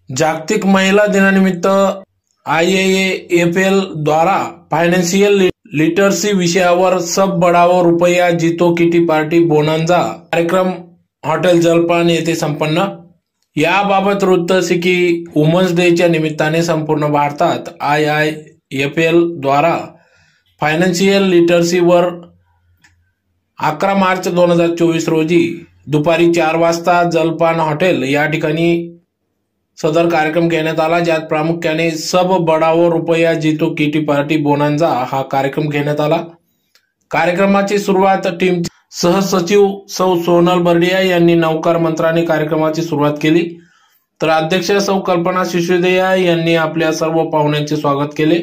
जागतिक महिला दिनानिमित्त IIFL द्वारा फाइनेंशियल लिटरसी विषयावर सब बडावो रुपया जीतो किटी पार्टी बोनांजा कार्यक्रम हॉटेल जलपान येथे संपन्न। याबाबत वृत्त असे की वुमन्स डेच्या निमित्ताने संपूर्ण भारतात IIFL द्वारा फायनान्शियल लिटरसी वर 11 मार्च 2024 रोजी दुपारी 4 वाजता जलपान हॉटेल या ठिकाणी सदर कार्यक्रम घेण्यात आला, ज्यात प्रामुख्याने सब बडावो रुपया जीतो किटी पार्टी बोनांजा हा कार्यक्रम घेण्यात आला। कार्यक्रमाची सुरुवात टीम सहसचिव सौ सोनल बर्डिया यांनी नौकार मंत्राने कार्यक्रमाची सुरुवात केली, तर अध्यक्ष सौ कल्पना सिसोदिया यांनी आपल्या सर्व पाहुण्यांचे स्वागत केले।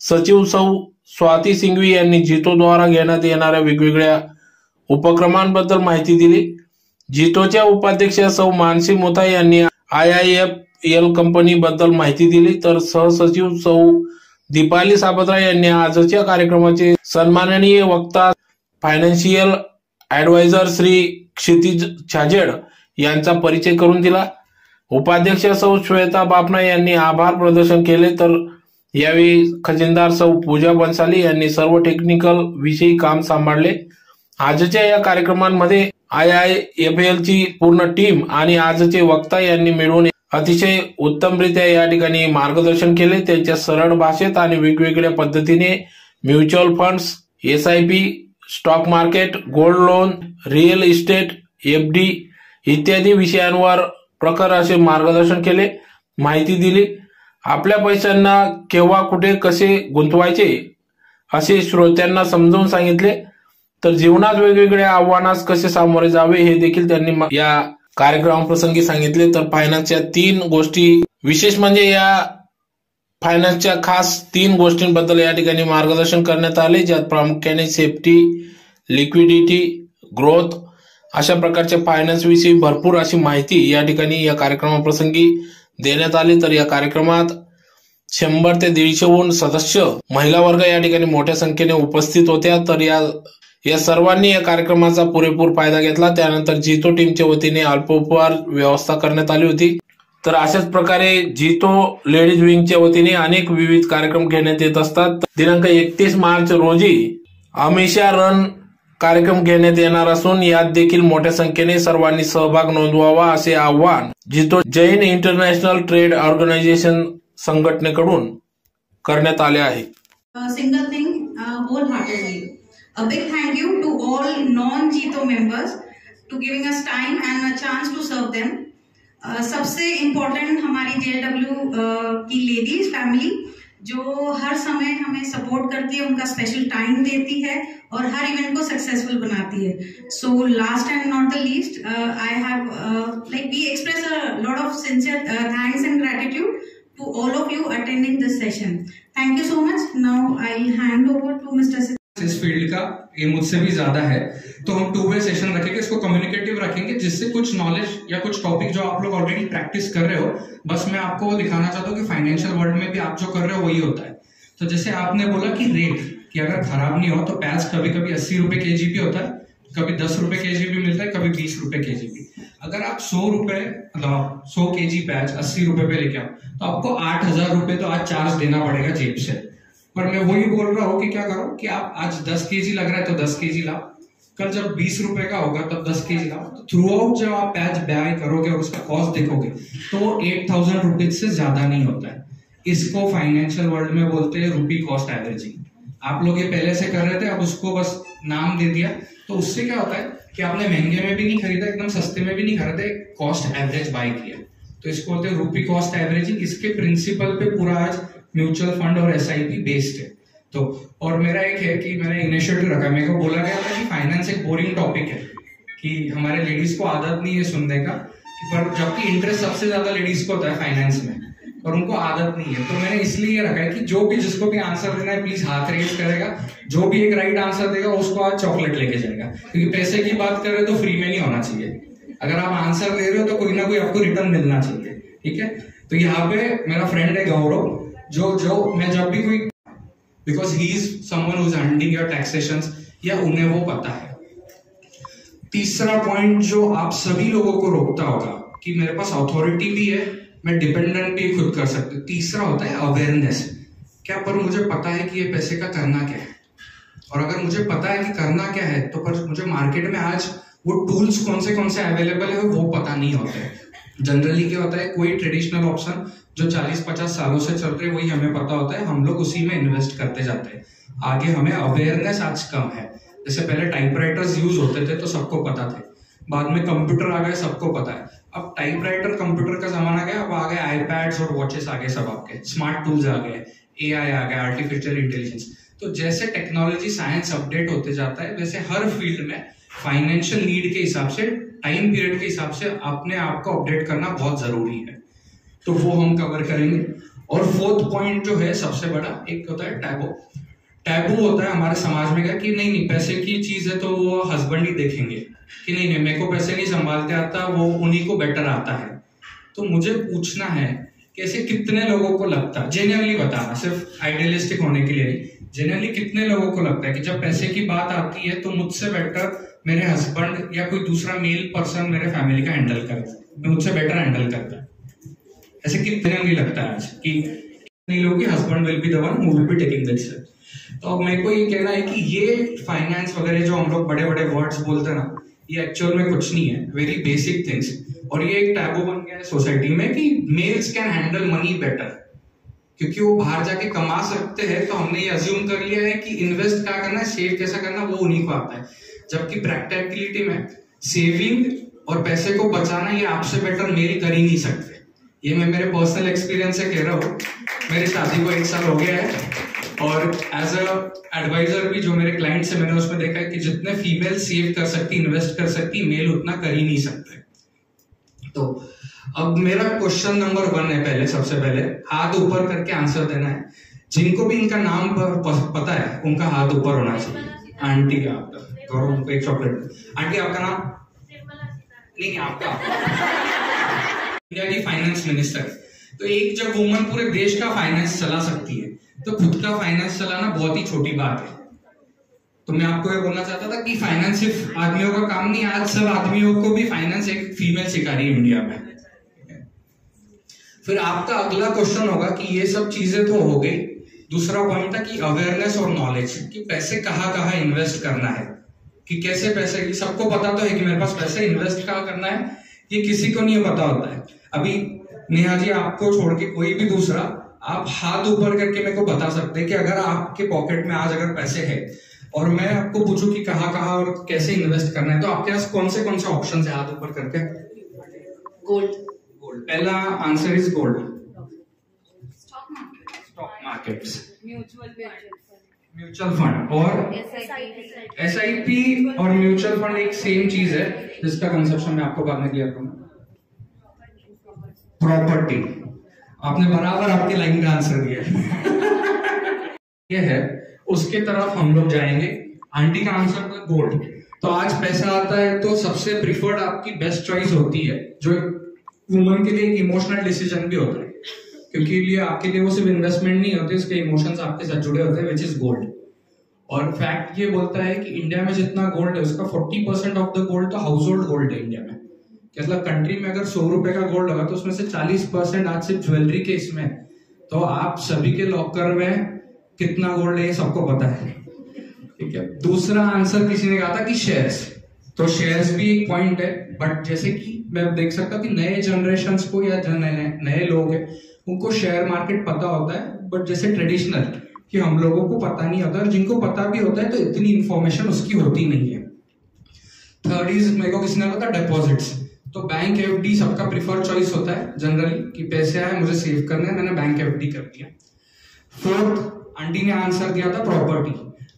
सचिव सौ स्वाती सिंघवी यांनी जीतो द्वारा घेण्यात येणाऱ्या वेगवेगळ्या उपक्रमांबद्दल माहिती दिली। जीतोच्या उपाध्यक्ष सौ मानसी मोथा यांनी IIFL कंपनी बद्दल माहिती दिली, तर सहसचिव सौ दीपाली साबत्रा यांनी आजच्या कार्यक्रमाचे सन्माननीय वक्ता फायनान्शियल ॲडवायझर श्री क्षितिज छाजेड यांचा परिचय करून दिला। उपाध्यक्ष सौ श्वेता बापना यांनी आभार प्रदर्शन केले, तर यावेळी खजिनदार सौ पूजा बन्साली यांनी सर्व टेक्निकल विषयी काम सांभाळले। आजच्या या कार्यक्रमांमध्ये IIFL ची पूर्ण टीम आणि आजचे वक्ता यांनी मिळून अतिशय उत्तमरित्या या ठिकाणी मार्गदर्शन केले। त्यांच्या सरळ भाषेत आणि वेगवेगळ्या पद्धतीने mutual funds, SIP, stock market, gold loan, real estate, FD इत्यादी विषयांवर प्रखर असे मार्गदर्शन केले, माहिती दिली। आपल्या पैशांना केव्हा कुठे कसे गुंतवायचे असे श्रोत्यांना समजावून सांगितले, तर जीवनात वेगवेगळ्या आव्हानास कसे सामोरे जावे हे देखील त्यांनी या कार्यक्रमाप्रसंगी सांगितले। तर फायनान्सच्या 3 गोष्टी विशेष म्हणजे या फायनान्सच्या खास 3 गोष्टींबद्दल या ठिकाणी मार्गदर्शन करण्यात आले, ज्यात प्रामुख्याने सेफ्टी, लिक्विडिटी, ग्रोथ अशा प्रकारच्या फायनान्स विषयी भरपूर अशी माहिती या ठिकाणी या कार्यक्रमाप्रसंगी देण्यात आली। तर या कार्यक्रमात 100 ते 150हून सदस्य महिला वर्ग या ठिकाणी मोठ्या संख्येने उपस्थित होत्या, तर या सर्वांनी या कार्यक्रमाचा पुरेपूर फायदा घेतला। त्यानंतर जीतो टीमच्या वतीने अल्पोपहार व्यवस्था करण्यात आली होती। तर अशाच प्रकारे जीतो लेडीज विंगच्या वतीने अनेक विविध कार्यक्रम घेण्यात येत असतात। दिनांक 31 मार्च रोजी हमेशा रन कार्यक्रम घेण्यात येणार असून यात देखील मोठ्या संख्येने सर्वांनी सहभाग नोंदवावा असे आवाहन जीतो जैन इंटरनॅशनल ट्रेड ऑर्गनायझेशन संघटनेकडून करण्यात आले आहे। Single thing, wholeheartedly. A big thank you to all non-Jito members to giving us time and a chance to serve them. सबसे इम्पोर्टेंट हमारी JW की लेडीज फैमिली जो हर समय हमें सपोर्ट करती है, उनका स्पेशल टाइम देती है और हर इवेंट को सक्सेसफुल बनाती है। So last and not the least, I have we express a lot of sincere thanks and gratitude to all of you attending this session. Thank you so much. Now I'll hand over to Mr. इस field का ये मुझसे भी ज्यादा है, तो हम 2 वे session रखेंगे, इसको कम्युनिकेटिव रखेंगे, जिससे कुछ नॉलेज या कुछ टॉपिक जो आप लोग ऑलरेडी प्रैक्टिस कर रहे हो, बस मैं आपको वो दिखाना चाहता हूँ कि फाइनेंशियल वर्ल्ड में भी आप जो कर रहे हो वही होता है। तो जैसे आपने बोला कि रेट कि अगर खराब नहीं हो तो प्याज कभी कभी 80 रुपए kg भी होता है, कभी 10 रुपए kg भी मिलता है, कभी 20 रुपए kg भी। अगर आप 100 रुपए मतलब 100 kg प्याज 80 रुपए पे लेके आओ तो आपको 8000 रुपए तो आज चार्ज देना पड़ेगा जेब से। पर मैं वही बोल रहा हूँ कि क्या करो कि आप आज 10 kg लग रहा है तो 10 kg लाओ, कल जब 20 रुपए का होगा तब 10 kg लाओ। तो थ्रू आउट जब आप प्याज बाय करोगे और उसका कॉस्ट देखोगे तो 8000 रुपीज से ज्यादा नहीं होता है। इसको फाइनेंशियल वर्ल्ड में बोलते हैं रूपी कॉस्ट एवरेजिंग। आप लोग ये पहले से कर रहे थे, अब उसको बस नाम दे दिया, तो उससे क्या होता है कि आपने महंगे में भी नहीं खरीदा, एकदम सस्ते में भी नहीं खरीदा, कॉस्ट एवरेज बाय किया। तो इसको बोलते हैं रूपी कॉस्ट एवरेजिंग। इसके प्रिंसिपल पे पूरा आज म्यूचुअल फंड और SIP बेस्ड है। तो और मेरा एक है कि मैंने इनिशिएटिव रखा, मेरे को बोला गया था कि फाइनेंस एक बोरिंग टॉपिक है, कि हमारे लेडीज को आदत नहीं है सुनने का, पर जबकि इंटरेस्ट सबसे ज्यादा लेडीज को होता है फाइनेंस में, और उनको आदत नहीं है। तो मैंने इसलिए ये रखा है कि जो भी जिसको भी आंसर देना है प्लीज हाथ रेज करेगा, जो भी एक राइट आंसर देगा उसको आज चॉकलेट लेके जाएगा, क्योंकि पैसे की बात कर रहे हो तो फ्री में नहीं होना चाहिए। अगर आप आंसर दे रहे हो तो कोई ना कोई आपको रिटर्न मिलना चाहिए, ठीक है। तो यहाँ पे मेरा फ्रेंड है गौरव, जो मैं जब भी कोई, because he is someone who is handling your taxations, या उन्हें वो पता है। तीसरा पॉइंट जो आप सभी लोगों को रोकता होगा कि मेरे पास अथॉरिटी भी है मैं डिपेंडेंट भी खुद कर सकती हूँ। तीसरा होता है अवेयरनेस, क्या पर मुझे पता है कि ये पैसे का करना क्या है, और अगर मुझे पता है कि करना क्या है तो पर मुझे मार्केट में आज वो टूल्स कौन से अवेलेबल है वो पता नहीं होते हैं। जनरली क्या होता है, कोई ट्रेडिशनल ऑप्शन जो 40-50 सालों से चल रहे वही हमें पता होता है, हम लोग उसी में इन्वेस्ट करते जाते हैं। आगे हमें अवेयरनेस आज कम है। जैसे पहले टाइपराइटर्स यूज होते थे तो सबको पता थे, बाद में कंप्यूटर आ गए, सबको पता है। अब टाइपराइटर कंप्यूटर का जमाना गया, अब आ गए आईपैड्स और वॉचेस आ गए, सब आपके स्मार्ट टूल्स आ गए, एआई आ गया, आर्टिफिशियल इंटेलिजेंस। तो जैसे टेक्नोलॉजी साइंस अपडेट होते जाता है वैसे हर फील्ड में फाइनेंशियल नीड के हिसाब से, टाइम पीरियड के हिसाब से अपने आप को अपडेट करना बहुत जरूरी है। तो वो हम कवर करेंगे। और फोर्थ पॉइंट जो है सबसे बड़ा, एक होता है टैबू। टैबू होता है हमारे समाज में क्या कि नहीं पैसे की चीज है तो वो हस्बैंड ही देखेंगे, कि नहीं मेरे को पैसे नहीं संभालते आता, वो उन्हीं को बेटर आता है। तो मुझे पूछना है कि ऐसे कितने लोगों को लगता है, जेन्युइनली बताना, सिर्फ आइडियलिस्टिक होने के लिए नहीं, जेन्युइनली कितने लोगों को लगता है कि जब पैसे की बात आती है तो मुझसे बेटर मेरे हस्बैंड या कोई दूसरा मेल पर्सन मेरे फैमिली का हैंडल करता है, मुझसे बेटर हैंडल करता है? ऐसे कितने नहीं लगता है आज कि नहीं लोग husband will be the one who will be taking this. तो अब मेरे को ये कहना है कि ये फाइनेंस वगैरह जो हम लोग बड़े बड़े वर्ड्स बोलते हैं ना, ये एक्चुअल में कुछ नहीं है, वेरी बेसिक थिंग्स। और ये एक टैबू बन गया है सोसाइटी में कि mails can handle money better, क्योंकि वो बाहर जाके कमा सकते हैं। तो हमने ये अज्यूम कर लिया है कि इन्वेस्ट क्या करना है, सेव कैसा करना, वो उन्हीं को आता है। जबकि प्रैक्टिकलिटी में सेविंग और पैसे को बचाना ये आपसे बेटर मेल कर ही नहीं सकते। ये मैं मेरे पर्सनल एक्सपीरियंस से कह रहा हूँ। मेरी शादी को 1 साल हो गया है और एज अ एडवाइजर भी जो मेरे क्लाइंट से मैंने उसमें देखा है कि जितने फीमेल सेव कर सकती, इन्वेस्ट कर सकती, मेल उतना कर ही नहीं सकते। तो अब मेरा क्वेश्चन नंबर 1 है, पहले सबसे पहले हाथ ऊपर करके आंसर देना है। जिनको भी इनका नाम पता है उनका हाथ ऊपर होना चाहिए। आंटी आपका गौरव, उनको एक चॉकलेट। आंटी आपका नाम? नहीं आपका। इंडिया की फाइनेंस मिनिस्टर। तो एक जब वुमन पूरे देश का फाइनेंस चला सकती है तो खुद का फाइनेंस चलाना बहुत ही छोटी बात है। तो मैं आपको ये बोलना चाहता था कि फाइनेंस सिर्फ आदमियों का काम नहीं, आज सब आदमियों को भी फाइनेंस एक फीमेल सिखा रही है इंडिया में। फिर आपका अगला क्वेश्चन होगा कि ये सब चीजें तो हो गई, दूसरा पॉइंट था कि अवेयरनेस और नॉलेज, कि पैसे कहाँ इन्वेस्ट करना है, कि कैसे पैसे की सबको पता तो है कि मेरे पास पैसे इन्वेस्ट कहाँ करना है, ये किसी को नहीं पता होता है। अभी नेहा जी आपको छोड़ के कोई भी दूसरा, आप हाथ ऊपर करके मेरे को बता सकते हैं कि अगर आपके पॉकेट में आज अगर पैसे है और मैं आपको पूछूं कि कहाँ और कैसे इन्वेस्ट करना है, तो आपके पास कौन से ऑप्शन है हाथ ऊपर करके? गोल्ड। पहला answer is gold, stock markets, mutual fund और एसआईपी और म्यूचुअल फंड एक सेम चीज है जिसका कंसेप्शन मैं आपको बाद में क्लियर करूंगा। प्रॉपर्टी, आपने बराबर आपकी लाइन का आंसर दिया। ये है, उसके तरफ हम लोग जाएंगे। आंटी का आंसर था गोल्ड। तो आज पैसा आता है तो सबसे प्रिफर्ड आपकी बेस्ट चॉइस होती है, जो वुमन के लिए एक इमोशनल डिसीजन भी होता है, क्योंकि लिए आपके लिए वो सिर्फ इन्वेस्टमेंट नहीं होती, उसके इमोशंस आपके साथ जुड़े होते हैं, विच इज गोल्ड। और फैक्ट ये बोलता है कि इंडिया में जितना गोल्ड है उसका 40% ऑफ द गोल्ड तो हाउस होल्ड गोल्ड है इंडिया में। मतलब कंट्री में अगर 100 रुपए का गोल्ड होगा तो उसमें से 40% आज सिर्फ ज्वेलरी के इसमें। तो आप सभी के लॉकर में कितना गोल्ड है ये सबको पता है, ठीक है। दूसरा आंसर किसी ने कहा था कि शेयर्स, तो शेयर्स भी एक पॉइंट है, बट जैसे कि मैं देख सकता हूँ कि नए जनरेशन को या नए लोग हैं उनको शेयर मार्केट पता होता है, बट जैसे ट्रेडिशनल कि हम लोगों को पता नहीं होता, और जिनको पता भी होता है तो इतनी इंफॉर्मेशन उसकी होती नहीं है। थर्ड इज मेरे को किसी ने पता डिपॉजिट्स, तो बैंक एफडी सबका प्रिफर्ड चॉइस होता है जनरली कि पैसे आए मुझे सेव करने हैं, मैंने बैंक एफडी कर दिया। फोर्थ आंटी ने आंसर दिया था प्रॉपर्टी,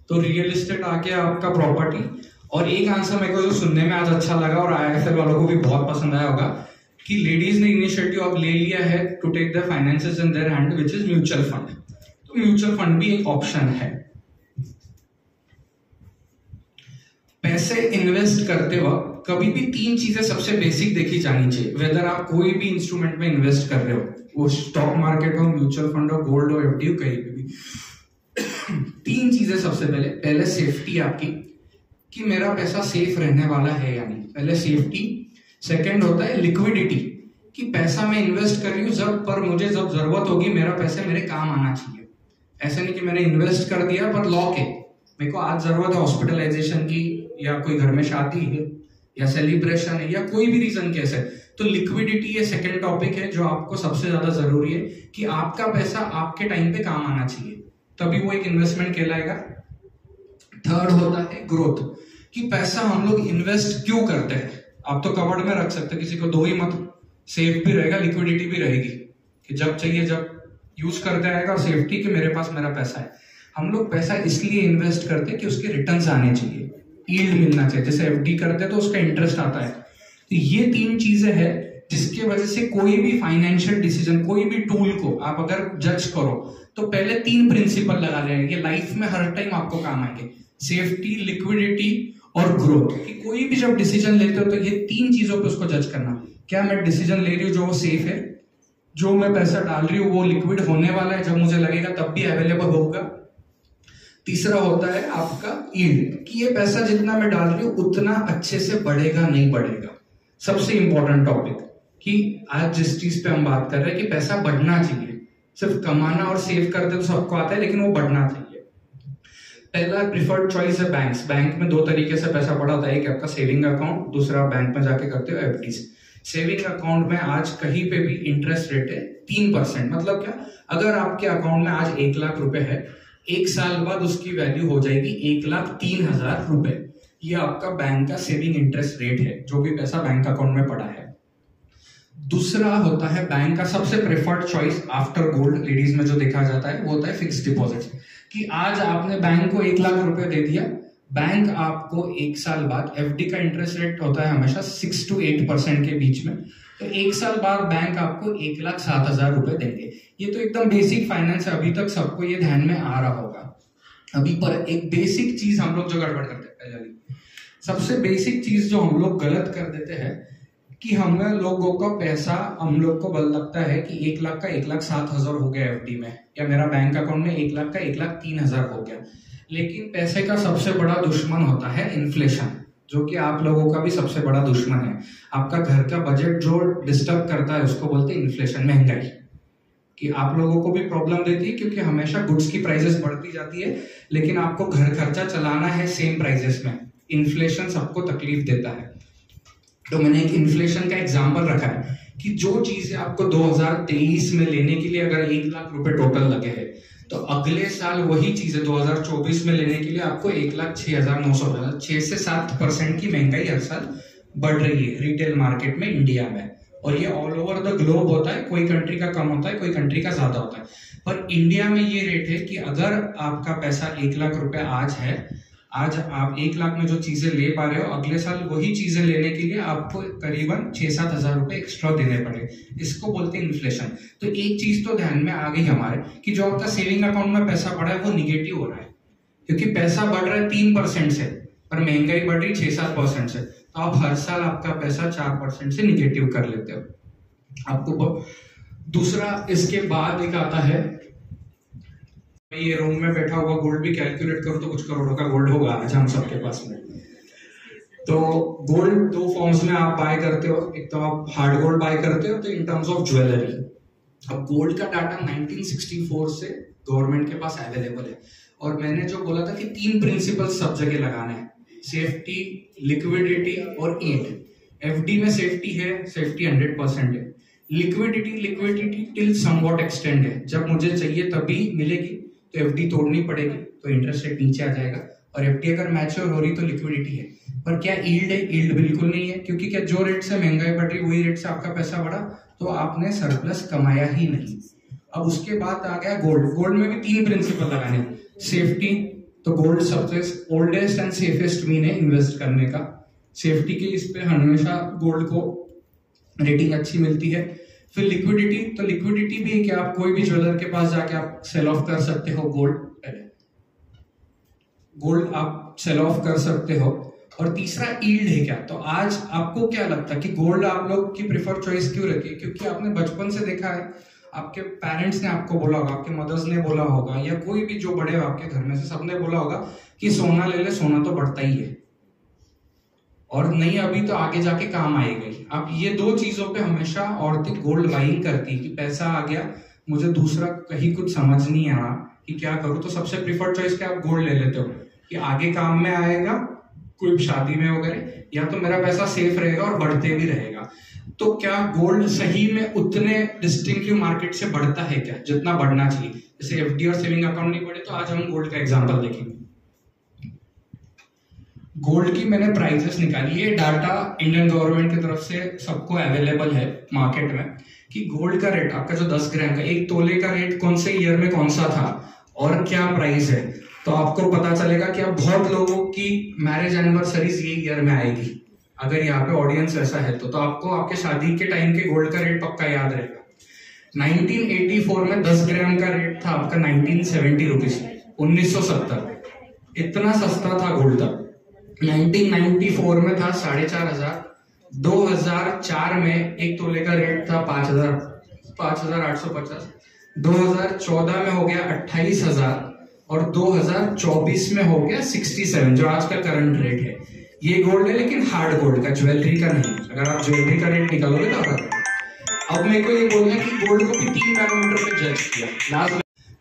तो रियल एस्टेट आ गया आपका प्रॉपर्टी। और एक आंसर मेरे को जो सुनने में आज अच्छा लगा और आईएफएल वालों को भी बहुत पसंद आया होगा कि लेडीज ने इनिशिएटिव अब ले लिया है to take the finances in their hand, which is mutual fund. तो म्यूचुअल फंड भी एक ऑप्शन है। पैसे इन्वेस्ट करते वक्त कभी भी 3 चीजें सबसे बेसिक देखी जानी चाहिए, वेदर आप कोई भी इंस्ट्रूमेंट में इन्वेस्ट कर रहे हो, वो स्टॉक मार्केट हो, म्यूचुअल फंड हो, गोल्ड हो, एफडी हो, कहीं पे भी 3 चीजें सबसे पहले सेफ्टी आपकी, कि मेरा पैसा सेफ रहने वाला है या नहीं, पहले सेफ्टी। सेकंड होता है लिक्विडिटी, कि पैसा मैं इन्वेस्ट कर रही हूँ पर मुझे जब जरूरत होगी मेरा पैसे मेरे काम आना चाहिए। ऐसा नहीं कि मैंने इन्वेस्ट कर दिया पर लॉ के मेरे को आज जरूरत है हॉस्पिटलाइजेशन की, या कोई घर में शादी है या सेलिब्रेशन है, या कोई भी रीजन कैसे, तो लिक्विडिटी ये सेकंड टॉपिक है जो आपको सबसे ज्यादा जरूरी है कि आपका पैसा आपके टाइम पे काम आना चाहिए, तभी वो एक इन्वेस्टमेंट कहलाएगा। थर्ड होता है ग्रोथ, कि पैसा हम लोग इन्वेस्ट क्यों करते हैं। आप तो कवर्ड में रख सकते, किसी को दो ही मत, सेफ भी रहेगा, लिक्विडिटी भी रहेगी कि जब चाहिए जब यूज करते आएगा, और सेफ्टी कि मेरे पास मेरा पैसा है। हम लोग पैसा इसलिए इन्वेस्ट करते हैं कि उसके रिटर्न्स आने चाहिए, यील्ड मिलना चाहिए। जैसे एफडी करते हैं तो उसका इंटरेस्ट आता है। तो ये तीन चीजें हैं जिसके वजह से कोई भी फाइनेंशियल डिसीजन, कोई भी टूल को आप अगर जज करो तो पहले तीन प्रिंसिपल लगा लेंगे, ये लाइफ में हर टाइम आपको काम आएंगे, सेफ्टी, लिक्विडिटी और ग्रोथ। कि कोई भी जब डिसीजन लेते हो तो ये तीन चीजों पे उसको जज करना, क्या मैं डिसीजन ले रही हूँ जो वो सेफ है, जो मैं पैसा डाल रही हूँ वो लिक्विड होने वाला है, जब मुझे लगेगा तब भी अवेलेबल होगा। तीसरा होता है आपका यील्ड, कि ये पैसा जितना मैं डाल रही हूँ उतना अच्छे से बढ़ेगा नहीं बढ़ेगा। सबसे इंपॉर्टेंट टॉपिक कि आज जिस चीज पे हम बात कर रहे हैं कि पैसा बढ़ना चाहिए, सिर्फ कमाना और सेव करते तो सबको आता है, लेकिन वो बढ़ना चाहिए। पहला प्रिफर्ड चॉइस है बैंक्स। बैंक में दो तरीके से पैसा पड़ा होता है, एक आपका सेविंग अकाउंट, दूसरा बैंक में जाके करते हो एफडीज। सेविंग अकाउंट में आज कहीं पे भी इंटरेस्ट रेट है 3%। मतलब क्या, अगर आपके अकाउंट में आज 1 लाख रुपए है, 1 साल बाद उसकी वैल्यू हो जाएगी 1,03,000 रुपए। ये आपका बैंक का सेविंग इंटरेस्ट रेट है, जो भी पैसा बैंक अकाउंट में पड़ा है। दूसरा होता है बैंक का सबसे preferred choice after gold, ladies में जो देखा जाता है वो होता है फिक्स्ड डिपॉजिट। कि आज आपने बैंक को 1 लाख रुपए दे दिया, बैंक आपको 1 साल बाद, एफडी का इंटरेस्ट रेट होता है हमेशा 6 to 8% के बीच में, तो 1 साल बाद बैंक आपको 1,07,000 रुपए देंगे। ये तो एकदम बेसिक फाइनेंस है, अभी तक सबको ये ध्यान में आ रहा होगा। अभी पर एक बेसिक चीज हम लोग जो गड़बड़ करते हैं, पहले सबसे बेसिक चीज जो हम लोग गलत कर देते हैं कि हमें लोगों का पैसा, हम लोग को बल लगता है कि 1 लाख का 1,07,000 हो गया एफडी में, या मेरा बैंक अकाउंट में 1 लाख का 1,03,000 हो गया। लेकिन पैसे का सबसे बड़ा दुश्मन होता है इन्फ्लेशन, जो कि आप लोगों का भी सबसे बड़ा दुश्मन है। आपका घर का बजट जो डिस्टर्ब करता है उसको बोलते हैं इन्फ्लेशन, महंगाई। कि आप लोगों को भी प्रॉब्लम देती है क्योंकि हमेशा गुड्स की प्राइसेस बढ़ती जाती है, लेकिन आपको घर खर्चा चलाना है सेम प्राइसेस में। इन्फ्लेशन सबको तकलीफ देता है। तो मैंने एक इन्फ्लेशन का एग्जाम्पल रखा है कि जो चीजें आपको 2023 में लेने के लिए अगर 1 लाख रुपए टोटल लगे हैं, तो अगले साल वही चीजें 2024 में लेने के लिए आपको 1,06,900, 6 से 7% की महंगाई हर साल बढ़ रही है रिटेल मार्केट में इंडिया में। और ये ऑल ओवर द ग्लोब होता है, कोई कंट्री का कम होता है, कोई कंट्री का ज्यादा होता है। पर इंडिया में ये रेट है कि अगर आपका पैसा 1 लाख रुपए आज है, आज आप 1 लाख में जो चीजें ले पा रहे हो, अगले साल वही चीजें लेने के लिए आपको करीबन 6-7 रुपए एक्स्ट्रा देने पड़े। इसको बोलते हैं इन्फ्लेशन। तो एक चीज तो ध्यान में आ गई हमारे कि जो आपका सेविंग अकाउंट में पैसा पड़ा है वो निगेटिव हो रहा है, क्योंकि पैसा बढ़ रहा है 3% से, पर महंगाई बढ़ रही 6-7% से। तो आप हर साल आपका पैसा 4% से निगेटिव कर लेते हो आपको। दूसरा इसके बाद एक आता है, ये रूम में बैठा हुआ गोल्ड भी कैलकुलेट करो तो कुछ करोड़ों का गोल्ड होगा आज हम सबके पास में। तो गोल्ड 2 फॉर्म्स में आप बाय करते हो, एक तो आप हार्ड गोल्ड बाय करते हो, तो इन टर्म्स ऑफ ज्वेलरी। अब गोल्ड का डाटा 1964 से गवर्नमेंट के पास अवेलेबल है, और मैंने जो बोला था कि 3 प्रिंसिपल सब जगह लगाने हैं, सेफ्टी, लिक्विडिटी और यील्ड। एफडी में सेफ्टी है, सेफ्टी 100% है। लिक्विडिटी टिल समवॉट एक्सटेंड है, जब मुझे चाहिए तभी मिलेगी, तो एफडी तोड़नी पड़ेगी तो इंटरेस्ट रेट नीचे आ जाएगा, और एफडी अगर मैच्योर हो रही तो लिक्विडिटी है। पर क्या यील्ड है? यील्ड बिल्कुल नहीं है, क्योंकि क्या जो रेट से महंगाई बढ़ रही वही रेट से आपका पैसा बढ़ा, तो आपने सरप्लस कमाया ही नहीं। अब उसके बाद आ गया गोल्ड। गोल्ड में भी 3 प्रिंसिपल लगाने, सेफ्टी, तो गोल्ड सबसे ओल्डेस्ट एंड सेफेस्ट मीन है इन्वेस्ट करने का। सेफ्टी के इस पे हमेशा गोल्ड को रेटिंग अच्छी मिलती है। फिर लिक्विडिटी, तो लिक्विडिटी भी है कि आप कोई भी ज्वेलर के पास जाके आप सेल ऑफ कर सकते हो गोल्ड आप सेल ऑफ कर सकते हो। और तीसरा यील्ड है क्या, तो आज आपको क्या लगता है कि गोल्ड आप लोग की प्रेफर चॉइस क्यों रखी है? क्योंकि आपने बचपन से देखा है, आपके पेरेंट्स ने आपको बोला होगा, आपके मदर्स ने बोला होगा, या कोई भी जो बड़े आपके घर में से सबने बोला होगा कि सोना ले ले, सोना तो बढ़ता ही है। और नहीं अभी तो आगे जाके काम आएगी। अब ये दो चीजों पे हमेशा औरतें गोल्ड बाइंग करती कि पैसा आ गया, मुझे दूसरा कहीं कुछ समझ नहीं आ रहा कि क्या करूं, तो सबसे प्रिफर्ड चॉइस क्या, आप गोल्ड ले लेते हो कि आगे काम में आएगा, कोई शादी में वगैरह, या तो मेरा पैसा सेफ रहेगा और बढ़ते भी रहेगा। तो क्या गोल्ड सही में उतने डिस्टिंक्टिव मार्केट से बढ़ता है क्या जितना बढ़ना चाहिए? जैसे एफडी और सेविंग अकाउंट नहीं बढ़े, तो आज हम गोल्ड का एग्जांपल देखेंगे। गोल्ड की मैंने प्राइसेस निकाली है, डाटा इंडियन गवर्नमेंट की तरफ से सबको अवेलेबल है मार्केट में कि गोल्ड का रेट आपका जो 10 ग्राम का 1 तोले का रेट कौन से ईयर में कौन सा था और क्या प्राइस है। तो आपको पता चलेगा कि अब बहुत लोगों की मैरिज एनिवर्सरीज ये ईयर में आएगी, अगर यहाँ पे ऑडियंस ऐसा है तो आपको आपके शादी के टाइम के गोल्ड का रेट पक्का याद रहेगा। 1984 में 10 ग्राम का रेट था आपका 1970 रुपीज, 1970 इतना सस्ता था गोल्ड तब। 1994 में था 4,500, 2004 में 1 तोले का रेट था 5,850, 2014 में हो गया 28,000 और 2024 में हो गया 67, जो आज का करंट रेट है। ये गोल्ड है लेकिन हार्ड गोल्ड का, ज्वेलरी का नहीं। अगर आप ज्वेलरी का रेट निकालोगे तो अब मेरे को ये बोलना है कि गोल्ड को भी 3 पैरामीटर पे जज किया। लास्ट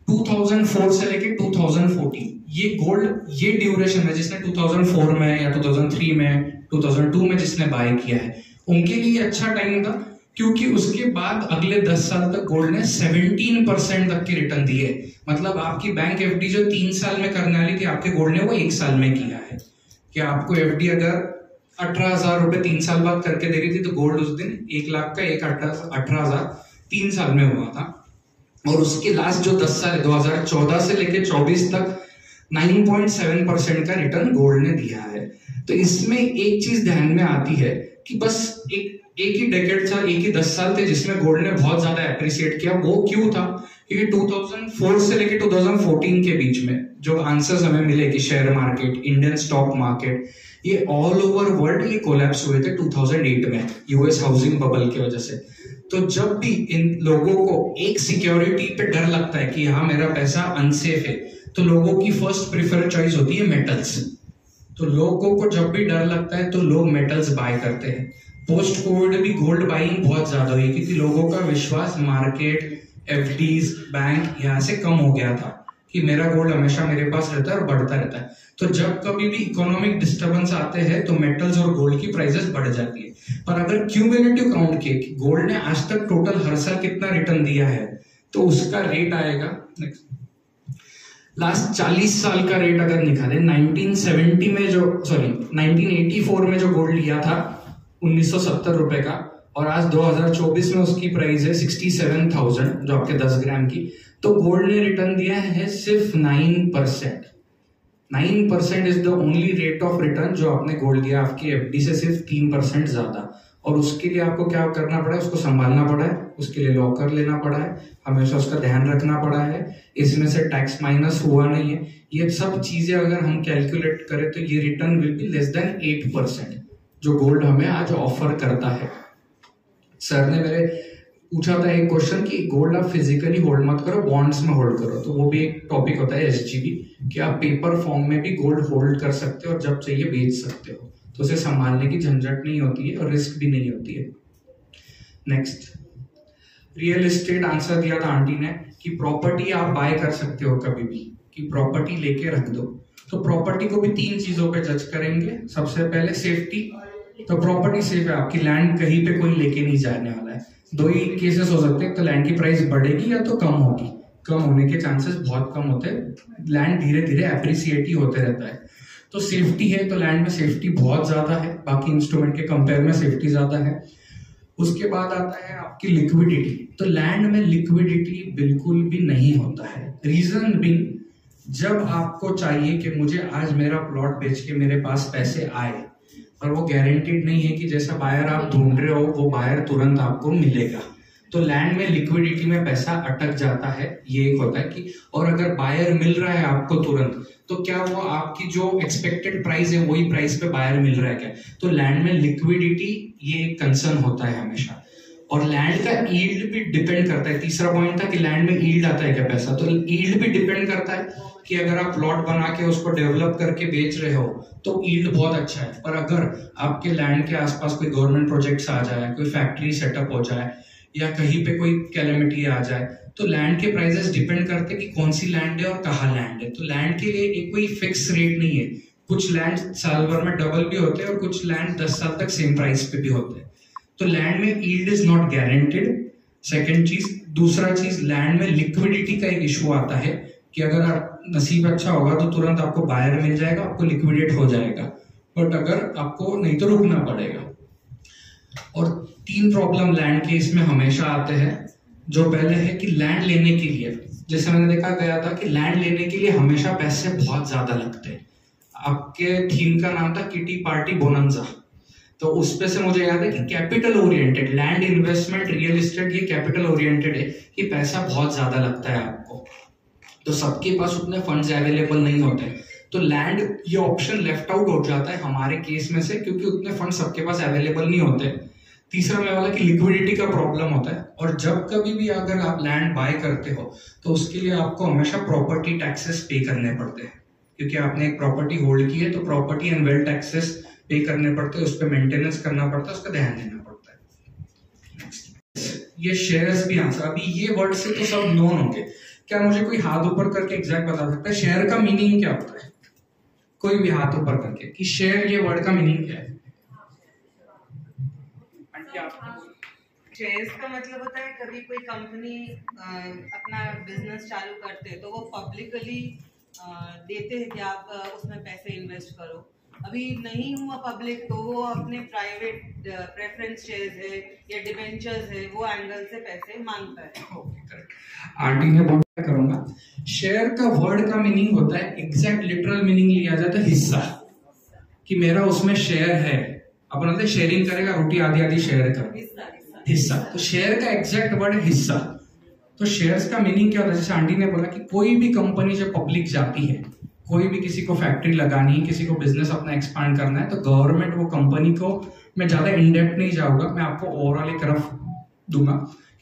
2004 से लेके 2014 ये गोल्ड, ये ड्यूरेशन में जिसने 2004 में या 2003 में 2002 में जिसने बाय किया है उनके लिए अच्छा टाइम था, क्योंकि उसके बाद अगले 10 साल तक गोल्ड ने 17% तक की रिटर्न दी है। मतलब आपकी बैंक एफडी जो 3 साल में करने वाली थी, आपके गोल्ड ने वो 1 साल में किया है। कि आपको एफडी अगर 18,000 रुपए 3 साल बाद करके दे रही थी, तो गोल्ड उस दिन 1 लाख का 18,000 3 साल में हुआ था। और उसके लास्ट जो 10 साल 2014 से लेके 24 तक 9.7% का रिटर्न गोल्ड ने दिया है। तो इसमें एक चीज ध्यान में आती है कि बस एक ही डेकेड था, एक ही 10 साल थे जिसमें गोल्ड ने बहुत ज्यादा एप्रिसिएट किया। वो क्यों था? क्योंकि 2004 से लेके 2014 के बीच में जो आंसर्स हमें मिले कि share market, Indian stock market, ये ऑल ओवर वर्ल्ड ये कोलैप्स हुए थे 2008 में यूएस हाउसिंग बबल की वजह से। तो जब भी इन लोगों को एक सिक्योरिटी पे डर लगता है कि हाँ मेरा पैसा अनसेफ है, तो लोगों की फर्स्ट प्रेफर चॉइस होती है मेटल्स। तो लोगों को जब भी डर लगता है तो लोग मेटल्स बाय करते हैं। पोस्ट कोविड भी गोल्ड बाइंग बहुत ज्यादा हुई, क्योंकि लोगों का विश्वास मार्केट, एफडीज, बैंक यहाँ से कम हो गया था कि मेरा गोल्ड हमेशा मेरे पास रहता है और बढ़ता रहता है। तो जब कभी भी इकोनॉमिक डिस्टर्बेंस आते हैं तो मेटल्स और गोल्ड की प्राइसेस बढ़ जाती है। पर अगर क्यूमुलेटिव काउंट किए कि गोल्ड ने आज तक टोटल हर साल कितना रिटर्न दिया है, तो उसका रेट आएगा लास्ट 40 साल का रेट अगर निकाले 1984 में जो गोल्ड लिया था 1970 रुपए का, और आज 2024 में उसकी प्राइस है 67,000 जो आपके 10 ग्राम की, तो गोल्ड ने रिटर्न दिया है सिर्फ 9%। 9% is the only rate of return जो आपने गोल्ड दिया आपकी एफडी से, सिर्फ 3% ज्यादा। और उसके लिए आपको क्या करना पड़ा है? उसको संभालना पड़ा है, उसके लिए लॉकर लेना पड़ा है, हमेशा उसका ध्यान रखना पड़ा है, इसमें से टैक्स माइनस हुआ नहीं है। ये सब चीजें अगर हम कैलकुलेट करें तो ये return will be less than 8% जो गोल्ड हमें आज ऑफर करता है। सर ने मेरे पूछा था एक क्वेश्चन कि गोल्ड आप फिजिकली होल्ड मत करो, बॉन्ड्स में होल्ड करो। तो वो भी एक टॉपिक होता है एसजीबी, कि आप पेपर फॉर्म में भी गोल्ड होल्ड कर सकते हो और जब चाहिए बेच सकते हो। तो उसे संभालने की झंझट नहीं होती है और रिस्क भी नहीं होती है। नेक्स्ट, रियल एस्टेट आंसर दिया था आंटी ने कि प्रॉपर्टी आप बाय कर सकते हो कभी भी, कि प्रॉपर्टी लेके रख दो। तो प्रॉपर्टी को भी 3 चीजों पे जज करेंगे। सबसे पहले सेफ्टी, तो प्रॉपर्टी सेफ है, आपकी लैंड कहीं पे कोई लेके नहीं जाने वाला है। 2 ही केसेस हो सकते हैं, तो लैंड की प्राइस बढ़ेगी या तो कम होगी। कम होने के चांसेस बहुत कम होते हैं, लैंड धीरे धीरे एप्रिसिएट ही होते रहता है। तो सेफ्टी है, तो लैंड में सेफ्टी बहुत ज्यादा है, बाकी इंस्ट्रूमेंट के कंपेयर में सेफ्टी ज्यादा है। उसके बाद आता है आपकी लिक्विडिटी। तो लैंड में लिक्विडिटी बिल्कुल भी नहीं होता है। रीजन भी, जब आपको चाहिए कि मुझे आज मेरा प्लॉट बेच के मेरे पास पैसे आए, और वो गारंटीड नहीं है कि जैसा बायर आप ढूंढ रहे हो वो बायर तुरंत आपको मिलेगा। तो लैंड में लिक्विडिटी में पैसा अटक जाता है, ये एक होता है कि, और अगर बायर मिल रहा है आपको तुरंत, तो क्या वो आपकी जो एक्सपेक्टेड प्राइस है वही प्राइस पे बायर मिल रहा है क्या? तो लैंड में लिक्विडिटी ये एक कंसर्न होता है हमेशा। और लैंड का यील्ड भी डिपेंड करता है। तीसरा पॉइंट था कि लैंड में यील्ड आता है क्या पैसा, तो यील्ड भी डिपेंड करता है कि अगर आप प्लॉट बना के उसको डेवलप करके बेच रहे हो तो यील्ड बहुत अच्छा है। पर अगर आपके लैंड के आसपास कोई गवर्नमेंट प्रोजेक्ट्स आ जाए, कोई फैक्ट्री सेटअप हो जाए या कहीं पे कोई कैलेमिटी आ जाए, तो लैंड के प्राइसेस डिपेंड करते हैं कि कौन सी लैंड है और कहाँ लैंड है। तो लैंड के लिए एक कोई फिक्स रेट नहीं है, कुछ लैंड साल भर में डबल भी होते हैं और कुछ लैंड 10 साल तक सेम प्राइस पे भी होते हैं। तो लैंड में yield is not guaranteed. Second चीज, दूसरा चीज, लैंड में लिक्विडिटी का एक इशू आता है कि अगर आप नसीब अच्छा होगा तो तुरंत आपको बायर मिल जाएगा, आपको लिक्विडेट हो जाएगा, बट अगर आपको नहीं तो रुकना पड़ेगा। और 3 प्रॉब्लम लैंड के इसमें हमेशा आते हैं। जो पहले है कि लैंड लेने के लिए, जैसे मैंने देखा गया था कि लैंड लेने के लिए हमेशा पैसे बहुत ज्यादा लगते हैं। आपके थीम का नाम था किटी पार्टी बोनंजा, तो उस पे से मुझे याद है कि capital oriented land investment, real estate, ये कैपिटल ओरिएंटेड है कि पैसा बहुत ज्यादा लगता है आपको, तो सबके पास उतने फंड्स अवेलेबल नहीं होते, तो लैंड ये ऑप्शन लेफ्ट आउट हो जाता है हमारे केस में से, क्योंकि उतने फंड सबके पास अवेलेबल नहीं होते। तीसरा मैं बोला कि लिक्विडिटी का प्रॉब्लम होता है, और जब कभी भी अगर आप लैंड बाय करते हो तो उसके लिए आपको हमेशा प्रॉपर्टी टैक्सेस पे करने पड़ते हैं, क्योंकि आपने एक प्रॉपर्टी होल्ड की है तो प्रॉपर्टी एंड वेल्थ टैक्सेस पे करने पड़ते हैं, उस पर मेंटेनेंस करना पड़ता है, उसका ध्यान देना पड़ता है। ये शेयर्स भी आंसर, अभी ये वर्ड से तो सब नोन होंगे। क्या मुझे कोई हाथ ऊपर करके एग्जैक्ट बता सकता है शेयर का मीनिंग क्या होता है? कोई भी हाथ ऊपर करके कि शेयर ये वर्ड का मीनिंग क्या है? शेयर्स का मतलब होता है कभी कोई कंपनी अपना बिजनेस चालू करते हैं तो वो पब्लिकली देते हैं कि आप उसमें पैसे इन्वेस्ट करो। अभी नहीं हुआ पब्लिक तो वो अपने प्राइवेट प्रेफरेंस शेयर्स है या डिबेंचर्स है, वो एंगल से पैसे मांगता है। Okay, correct. आंटी ने बहुत करूंगा। शेयर का वर्ड का मीनिंग होता है, एग्जैक्ट लिटरल मीनिंग लिया जाता है हिस्सा, कि मेरा उसमें शेयर है। अपन शेयरिंग करेगा, रोटी आधी आधी शेयर कर, हिस्सा। तो शेयर का एग्जैक्ट वर्ड है हिस्सा। तो शेयर्स का मीनिंग क्या होता है? जैसे आंटी ने बोला कि कोई भी कंपनी जब पब्लिक जाती है, कोई भी किसी को फैक्ट्री लगानी है, किसी को बिजनेस अपना एक्सपांड करना है, तो गवर्नमेंट वो कंपनी को, मैं ज्यादा इनडेप्थ नहीं जाऊंगा, मैं आपको ओवरऑल एक रफ दूंगा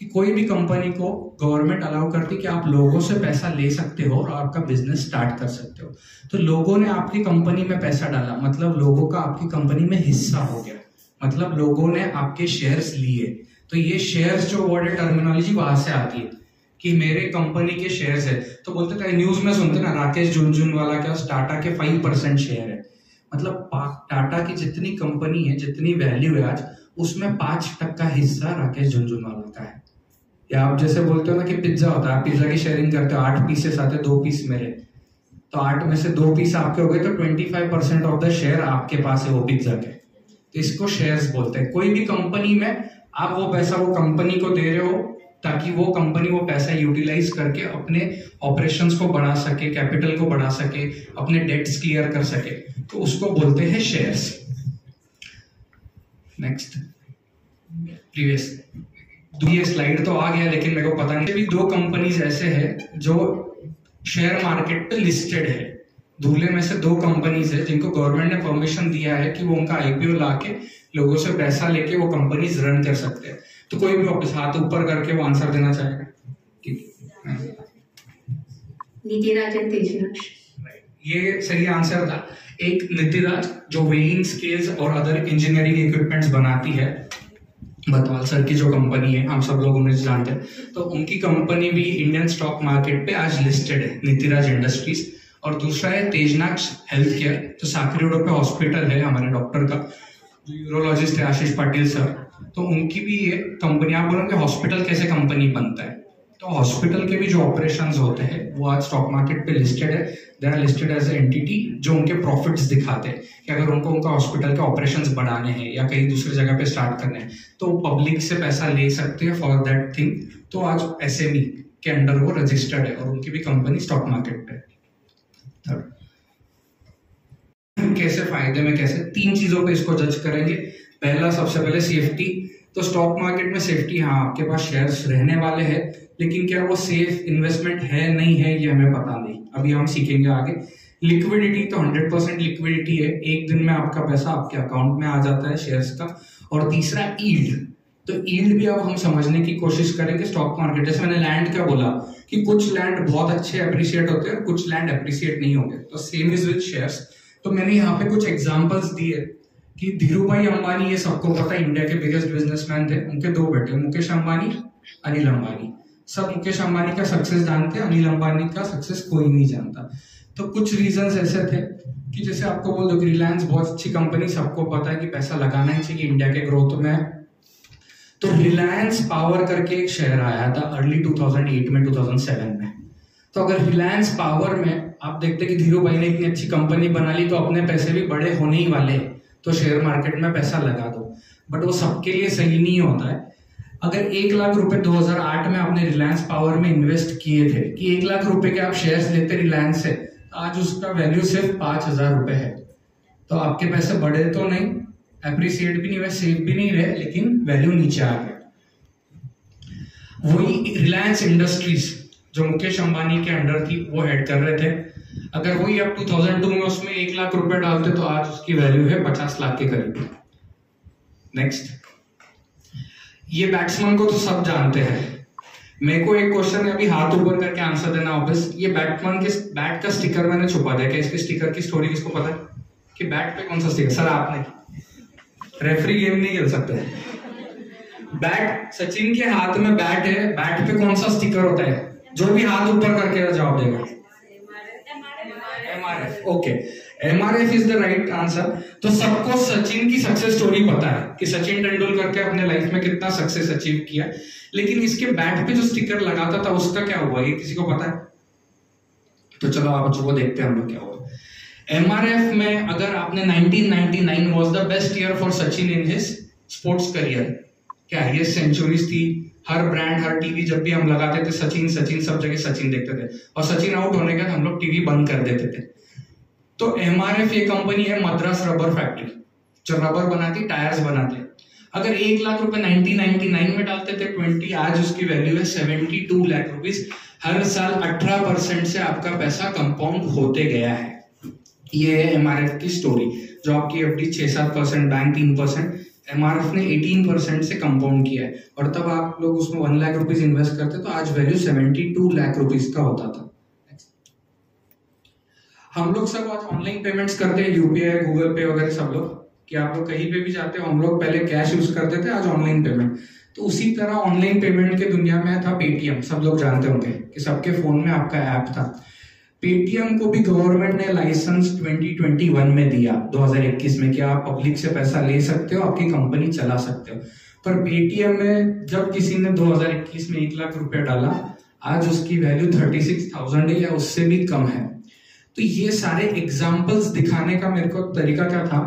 कि कोई भी कंपनी को गवर्नमेंट अलाउ करती है कि आप लोगों से पैसा ले सकते हो और आपका बिजनेस स्टार्ट कर सकते हो। तो लोगों ने आपकी कंपनी में पैसा डाला, मतलब लोगों का आपकी कंपनी में हिस्सा हो गया, मतलब लोगों ने आपके शेयर्स लिए। तो ये शेयर्स जो वर्ड है, टर्मिनोलॉजी वहां से आती है कि मेरे कंपनी के शेयर्स है। तो बोलते थे न्यूज में सुनते ना, राकेश झुनझुनवाला के पास टाटा के 5% शेयर है, मतलब टाटा की जितनी कंपनी है, जितनी वैल्यू है आज, उसमें 5% हिस्सा राकेश झुनझुनवाला का है। या आप जैसे बोलते हो ना कि पिज्जा होता है, आप पिज्जा की शेयरिंग करते हो, 8 पीसेस आते हैं, 2 पीस मेरे, तो 8 में से 2 पीस आपके हो गए, तो 25% ऑफ द शेयर आपके पास है वो पिज्जा के। तो इसको शेयर्स बोलते हैं। कोई भी कंपनी में आप वो पैसा वो कंपनी को दे रहे हो ताकि वो कंपनी वो पैसा यूटिलाइज करके अपने ऑपरेशंस को बढ़ा सके, कैपिटल को बढ़ा सके, अपने डेट्स क्लियर कर सके, तो उसको बोलते हैं शेयर्स। नेक्स्ट, प्रीवियस, ये स्लाइड तो आ गया लेकिन मेरे को पता नहीं, भी 2 कंपनीज ऐसे हैं जो शेयर मार्केट पे लिस्टेड है। दूल्हे में से 2 कंपनीज है जिनको गवर्नमेंट ने परमिशन दिया है कि वो उनका आईपीओ लाके लोगों से पैसा लेके वो कंपनीज रन कर सकते हैं। तो कोई भी वापस हाथ ऊपर करके वो आंसर देना चाहेगा? नीतिराज एंड तेजराज, ये सही आंसर था। एक नीतिराज जो वेइंग स्केल्स और अदर इंजीनियरिंग इक्विपमेंट्स बनाती है, बतवाल सर की जो कंपनी है, हम सब लोग उन्हें जानते हैं, तो उनकी कंपनी भी इंडियन स्टॉक मार्केट पे आज लिस्टेड है, नीतिराज इंडस्ट्रीज। और दूसरा है तेजनाक्ष हेल्थ केयर, तो साकरी रोड पे हॉस्पिटल है हमारे डॉक्टर का, जो यूरोलॉजिस्ट है आशीष पाटिल सर, तो उनकी भी ये कंपनी। आप बोलोगे हॉस्पिटल कैसे कंपनी बनता है, तो हॉस्पिटल के भी जो ऑपरेशंस होते हैं वो आज स्टॉक मार्केट पे लिस्टेड है। They are listed as a entity जो उनके प्रॉफिट्स दिखाते हैं कि अगर उनको उनका हॉस्पिटल के ऑपरेशंस बढ़ाने हैं या कहीं दूसरी जगह पे स्टार्ट करने हैं तो पब्लिक से पैसा ले सकते हैं फॉर दैट थिंग। तो आज एसएमई के अंडर वो रजिस्टर्ड है और उनकी भी कंपनी स्टॉक मार्केट पे। कैसे फायदे में, कैसे 3 चीजों पे इसको जज करेंगे। पहला, सबसे पहले सेफ्टी। तो स्टॉक मार्केट में सेफ्टी, हाँ आपके पास शेयर्स रहने वाले हैं, लेकिन क्या वो सेफ इन्वेस्टमेंट है नहीं है ये हमें पता नहीं, अभी हम सीखेंगे आगे। लिक्विडिटी, तो 100% लिक्विडिटी है, एक दिन में आपका पैसा आपके अकाउंट में आ जाता है शेयर्स का। और तीसरा, यील्ड। तो यील्ड भी अब हम समझने की कोशिश करेंगे स्टॉक मार्केट। जैसे मैंने लैंड क्या बोला कि कुछ लैंड बहुत अच्छे अप्रिशिएट होते हैं, कुछ लैंड अप्रिशिएट नहीं होंगे, तो सेम इज विद शेयर्स। तो मैंने यहाँ पे कुछ एग्जांपल्स दिए कि धीरूभाई अंबानी, ये सबको पता है, इंडिया के बिगेस्ट बिजनेसमैन थे। उनके दो बेटे, मुकेश अंबानी, अनिल अंबानी। सब मुकेश अंबानी का सक्सेस जानते हैं, अनिल अंबानी का सक्सेस कोई नहीं जानता। तो कुछ रीजंस ऐसे थे कि जैसे आपको बोल दो कि रिलायंस बहुत अच्छी कंपनी, सबको पता है कि पैसा लगाना ही चाहिए इंडिया के ग्रोथ में। तो रिलायंस पावर करके एक शेयर आया था अर्ली 2008 में, 2007 में। तो अगर रिलायंस पावर में आप देखते कि धीरूभाई ने इतनी अच्छी कंपनी बना ली, तो अपने पैसे भी बड़े होने ही वाले, तो शेयर मार्केट में पैसा लगा दो। बट वो सबके लिए सही नहीं होता है। अगर 1 लाख रुपए 2008 में आपने रिलायंस पावर में इन्वेस्ट किए थे, कि 1 लाख रुपए के आप शेयर्स लेते रिलायंस से, आज उसका वैल्यू सिर्फ 5,000 रुपए है। तो आपके पैसे बढ़े तो नहीं, एप्रिसिएट भी नहीं हुए, सेफ भी नहीं रहे, लेकिन वैल्यू नीचे आ गया। वही रिलायंस इंडस्ट्रीज जो मुकेश अंबानी के अंडर थी, वो हेड कर रहे थे। अगर वही आप 2002 में उसमें 1 लाख रुपए डालते तो आज उसकी वैल्यू है 50 लाख के करीब। नेक्स्ट, ये बैट्समैन को तो सब जानते हैं। मेरे को एक क्वेश्चन है, अभी हाथ ऊपर करके आंसर देना वापस। ये बैट्समैन के बैट का स्टिकर मैंने छुपा दिया, क्या इसके स्टिकर की स्टोरी किसको पता है कि बैट पे कौन सा स्टिकर? सर आपने, रेफरी गेम नहीं खेल सकते। बैट, सचिन के हाथ में बैट है, बैट पे कौन सा स्टिकर होता है? जो भी हाथ ऊपर करके जवाब देगा। MRF। Okay, MRF is the right answer. तो सबको सचिन की सक्सेस स्टोरी पता है कि सचिन तेंदुलकर के अपने लाइफ में कितना सक्सेस अचीव किया, लेकिन इसके बैट पे जो स्टिकर लगाता था उसका क्या हुआ, ये किसी को पता है? तो चलो आप वो देखते हैं हम लोग क्या हुआ। MRF में अगर आपने 1999 was the best year for Sachin in his sports career. क्या ये सेंचुरीज थी, हर ब्रांड, हर टीवी जब भी हम लगाते थे सचिन सचिन, सब जगह सचिन देखते थे, और सचिन आउट होने के बाद हम लोग टीवी बंद कर देते थे। तो MRF ये कंपनी है मद्रास रबर फैक्ट्री, जो रबर बनाती, टायर्स बनाते। अगर 1 लाख रुपए 1999 में डालते थे 20, आज उसकी वैल्यू है 72 लाख रुपीस। हर साल 18% से आपका पैसा कंपाउंड होते गया है। ये है MRF की स्टोरी। जो आपकी FD 6-7%, बैंक 3%, MRF ने 18% से कंपाउंड किया है। और तब आप लोग उसमें 1 लाख रुपीस इन्वेस्ट करते तो आज वैल्यू 72 लाख रुपीस का होता था। हम लोग सब आज ऑनलाइन पेमेंट्स करते हैं, UPI, गूगल पे वगैरह सब लोग, कि आप लोग कहीं पे भी जाते हो। हम लोग पहले कैश यूज करते थे, आज ऑनलाइन पेमेंट। तो उसी तरह ऑनलाइन पेमेंट के दुनिया में था पेटीएम, सब लोग जानते होंगे कि सबके फोन में आपका ऐप था। पेटीएम को भी गवर्नमेंट ने लाइसेंस 2021 में दिया, 2021 में, कि आप पब्लिक से पैसा ले सकते हो, आपकी कंपनी चला सकते हो। पर पेटीएम में जब किसी ने 2021 में 1 लाख रुपया डाला, आज उसकी वैल्यू 36,000 है या उससे भी कम है। तो ये सारे एग्जाम्पल्स दिखाने का मेरे को तरीका क्या था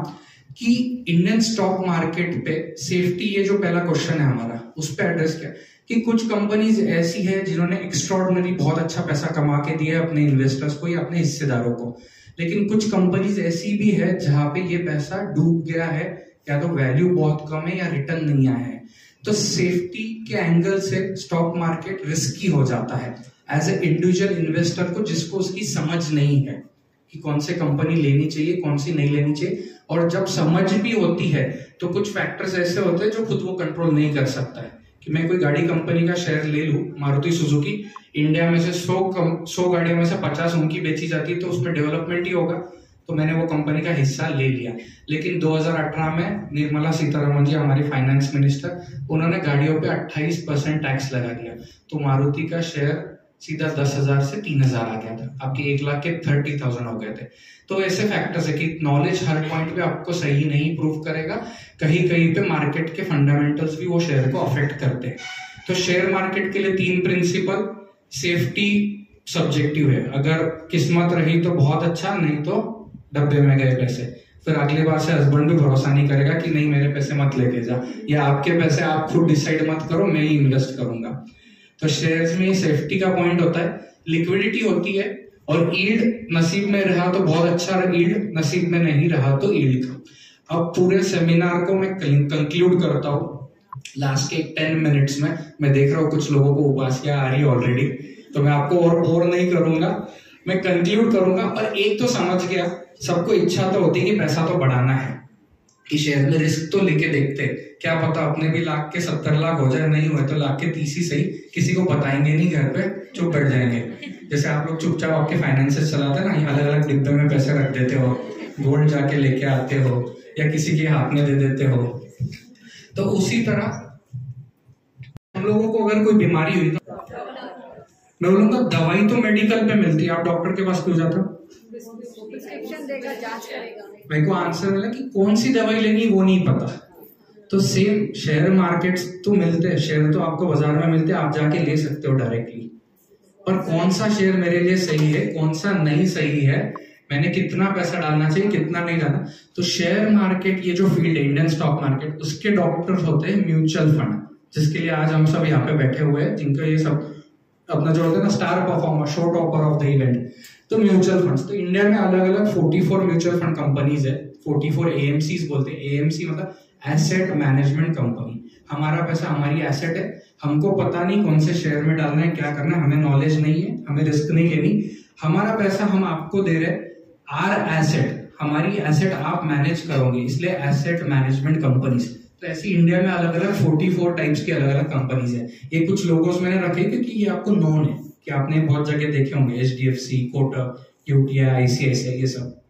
कि इंडियन स्टॉक मार्केट पे सेफ्टी, ये जो पहला क्वेश्चन है हमारा, उस पे एड्रेस किया कि कुछ कंपनीज ऐसी है जिन्होंने एक्स्ट्राऑर्डिनरी बहुत अच्छा पैसा कमा के दिया अपने इन्वेस्टर्स को या अपने हिस्सेदारों को, लेकिन कुछ कंपनीज ऐसी भी है जहां पे ये पैसा डूब गया है, या तो वैल्यू बहुत कम है या रिटर्न नहीं आया है। तो सेफ्टी के एंगल से स्टॉक मार्केट रिस्की हो जाता है एज ए इंडिविजुअल इन्वेस्टर को, जिसको उसकी समझ नहीं है कि कौन से कंपनी लेनी चाहिए, कौन सी नहीं लेनी चाहिए। और जब समझ भी होती है तो कुछ फैक्टर्स ऐसे होते हैं जो खुद वो कंट्रोल नहीं कर सकता है। कि मैं कोई गाड़ी कंपनी का शेयर ले लूं, मारुति सुजुकी, इंडिया में से 100 गाड़ियों में से 50 उनकी बेची जाती है, तो उसमें डेवलपमेंट ही होगा, तो मैंने वो कंपनी का हिस्सा ले लिया। लेकिन 2018 में निर्मला सीतारमण जी, हमारी फाइनेंस मिनिस्टर, उन्होंने गाड़ियों पे 28% टैक्स लगा दिया, तो मारुति का शेयर सीधा 10,000 से 3,000 आ गया था, आपके 1 लाख के 30,000 हो गए थे। तो ऐसे फैक्टर्स है कि नॉलेज हर पॉइंट पे आपको सही नहीं प्रूव करेगा, कहीं कहीं पे मार्केट के फंडामेंटल्स भी वो शेयर को अफेक्ट करते हैं। तो शेयर मार्केट के लिए 3 प्रिंसिपल, सेफ्टी सब्जेक्टिव है, अगर किस्मत रही तो बहुत अच्छा, नहीं तो डब्बे में गए पैसे। फिर अगली बार से हस्बैंड भी भरोसा नहीं करेगा कि नहीं मेरे पैसे मत लेके जा, या आपके पैसे आप खुद डिसाइड मत करो, मैं ही इन्वेस्ट करूंगा। तो शेयर्स में सेफ्टी का पॉइंट होता है, लिक्विडिटी होती है, और यील्ड नसीब में रहा तो बहुत अच्छा, यील्ड नसीब में नहीं रहा तो यील्ड का। अब पूरे सेमिनार को मैं कंक्लूड करता हूँ लास्ट के 10 मिनट्स में। मैं देख रहा हूँ कुछ लोगों को उबासियां आ रही है ऑलरेडी, तो मैं आपको और बोर नहीं करूंगा, मैं कंक्लूड करूंगा। और एक तो समझ गया, सबको इच्छा तो होती है कि पैसा तो बढ़ाना है, कि शेयर में रिस्क तो लेके देखते, क्या पता अपने भी लाख के 70 लाख हो जाए, नहीं हुए तो लाख के 30 ही सही, किसी को बताएंगे नहीं, घर पे चुप बैठ जाएंगे। जैसे आप लोग चुपचाप आपके फाइनेंसेस चलाते हैं ना, अलग अलग डिब्बे में पैसे रख देते हो, गोल्ड जाके लेके आते हो या किसी के हाथ में दे देते हो। तो उसी तरह हम लोगों को अगर कोई बीमारी हुई तो मैं बोलूंगा दवाई तो मेडिकल पे मिलती है, आप डॉक्टर के पास क्यों जाते हो? प्रिस्क्रिप्शन देगा, जांच करेगा। मेरे को आंसर मिला कि कौन सी दवाई लेनी वो नहीं पता। तो सेम शेयर मार्केट्स तो मिलते हैं, शेयर तो आपको बाजार में मिलते हैं, आप जाके ले सकते हो डायरेक्टली, पर कौन सा शेयर मेरे लिए सही है, कौन सा नहीं सही है, मैंने कितना पैसा डालना चाहिए, कितना नहीं डालना। तो शेयर मार्केट, ये जो फील्ड है इंडियन स्टॉक मार्केट, उसके डॉक्टर्स होते हैं म्यूचुअल फंड, जिसके लिए आज हम सब यहाँ पे बैठे हुए हैं, जिनका ये सब अपना जो होता है ना star performer, show topper of the event, तो म्यूचुअल फंड्स। तो इंडिया में अलग अलग 44 म्यूचुअल फंड कंपनीज है, 44 AMCs बोलते हैं। AMC मतलब एसेट मैनेजमेंट कंपनी। हमारा पैसा हमारी एसेट है, हमको पता नहीं कौन से शेयर में डालना है, क्या करना है, हमें नॉलेज नहीं है, हमें रिस्क नहीं लेनी, हमारा पैसा हम आपको दे रहे, आर एसेट, हमारी एसेट आप मैनेज करोगे, इसलिए एसेट मैनेजमेंट कंपनीज। तो ऐसी इंडिया में अलग अलग 44 टाइप्स की अलग अलग कंपनीज है। ये कुछ लोगोस मैंने रखे क्योंकि ये आपको नोन है, कि आपने बहुत जगह देखे होंगे, HDFC, कोटक, UTI, ICICI, ये सब।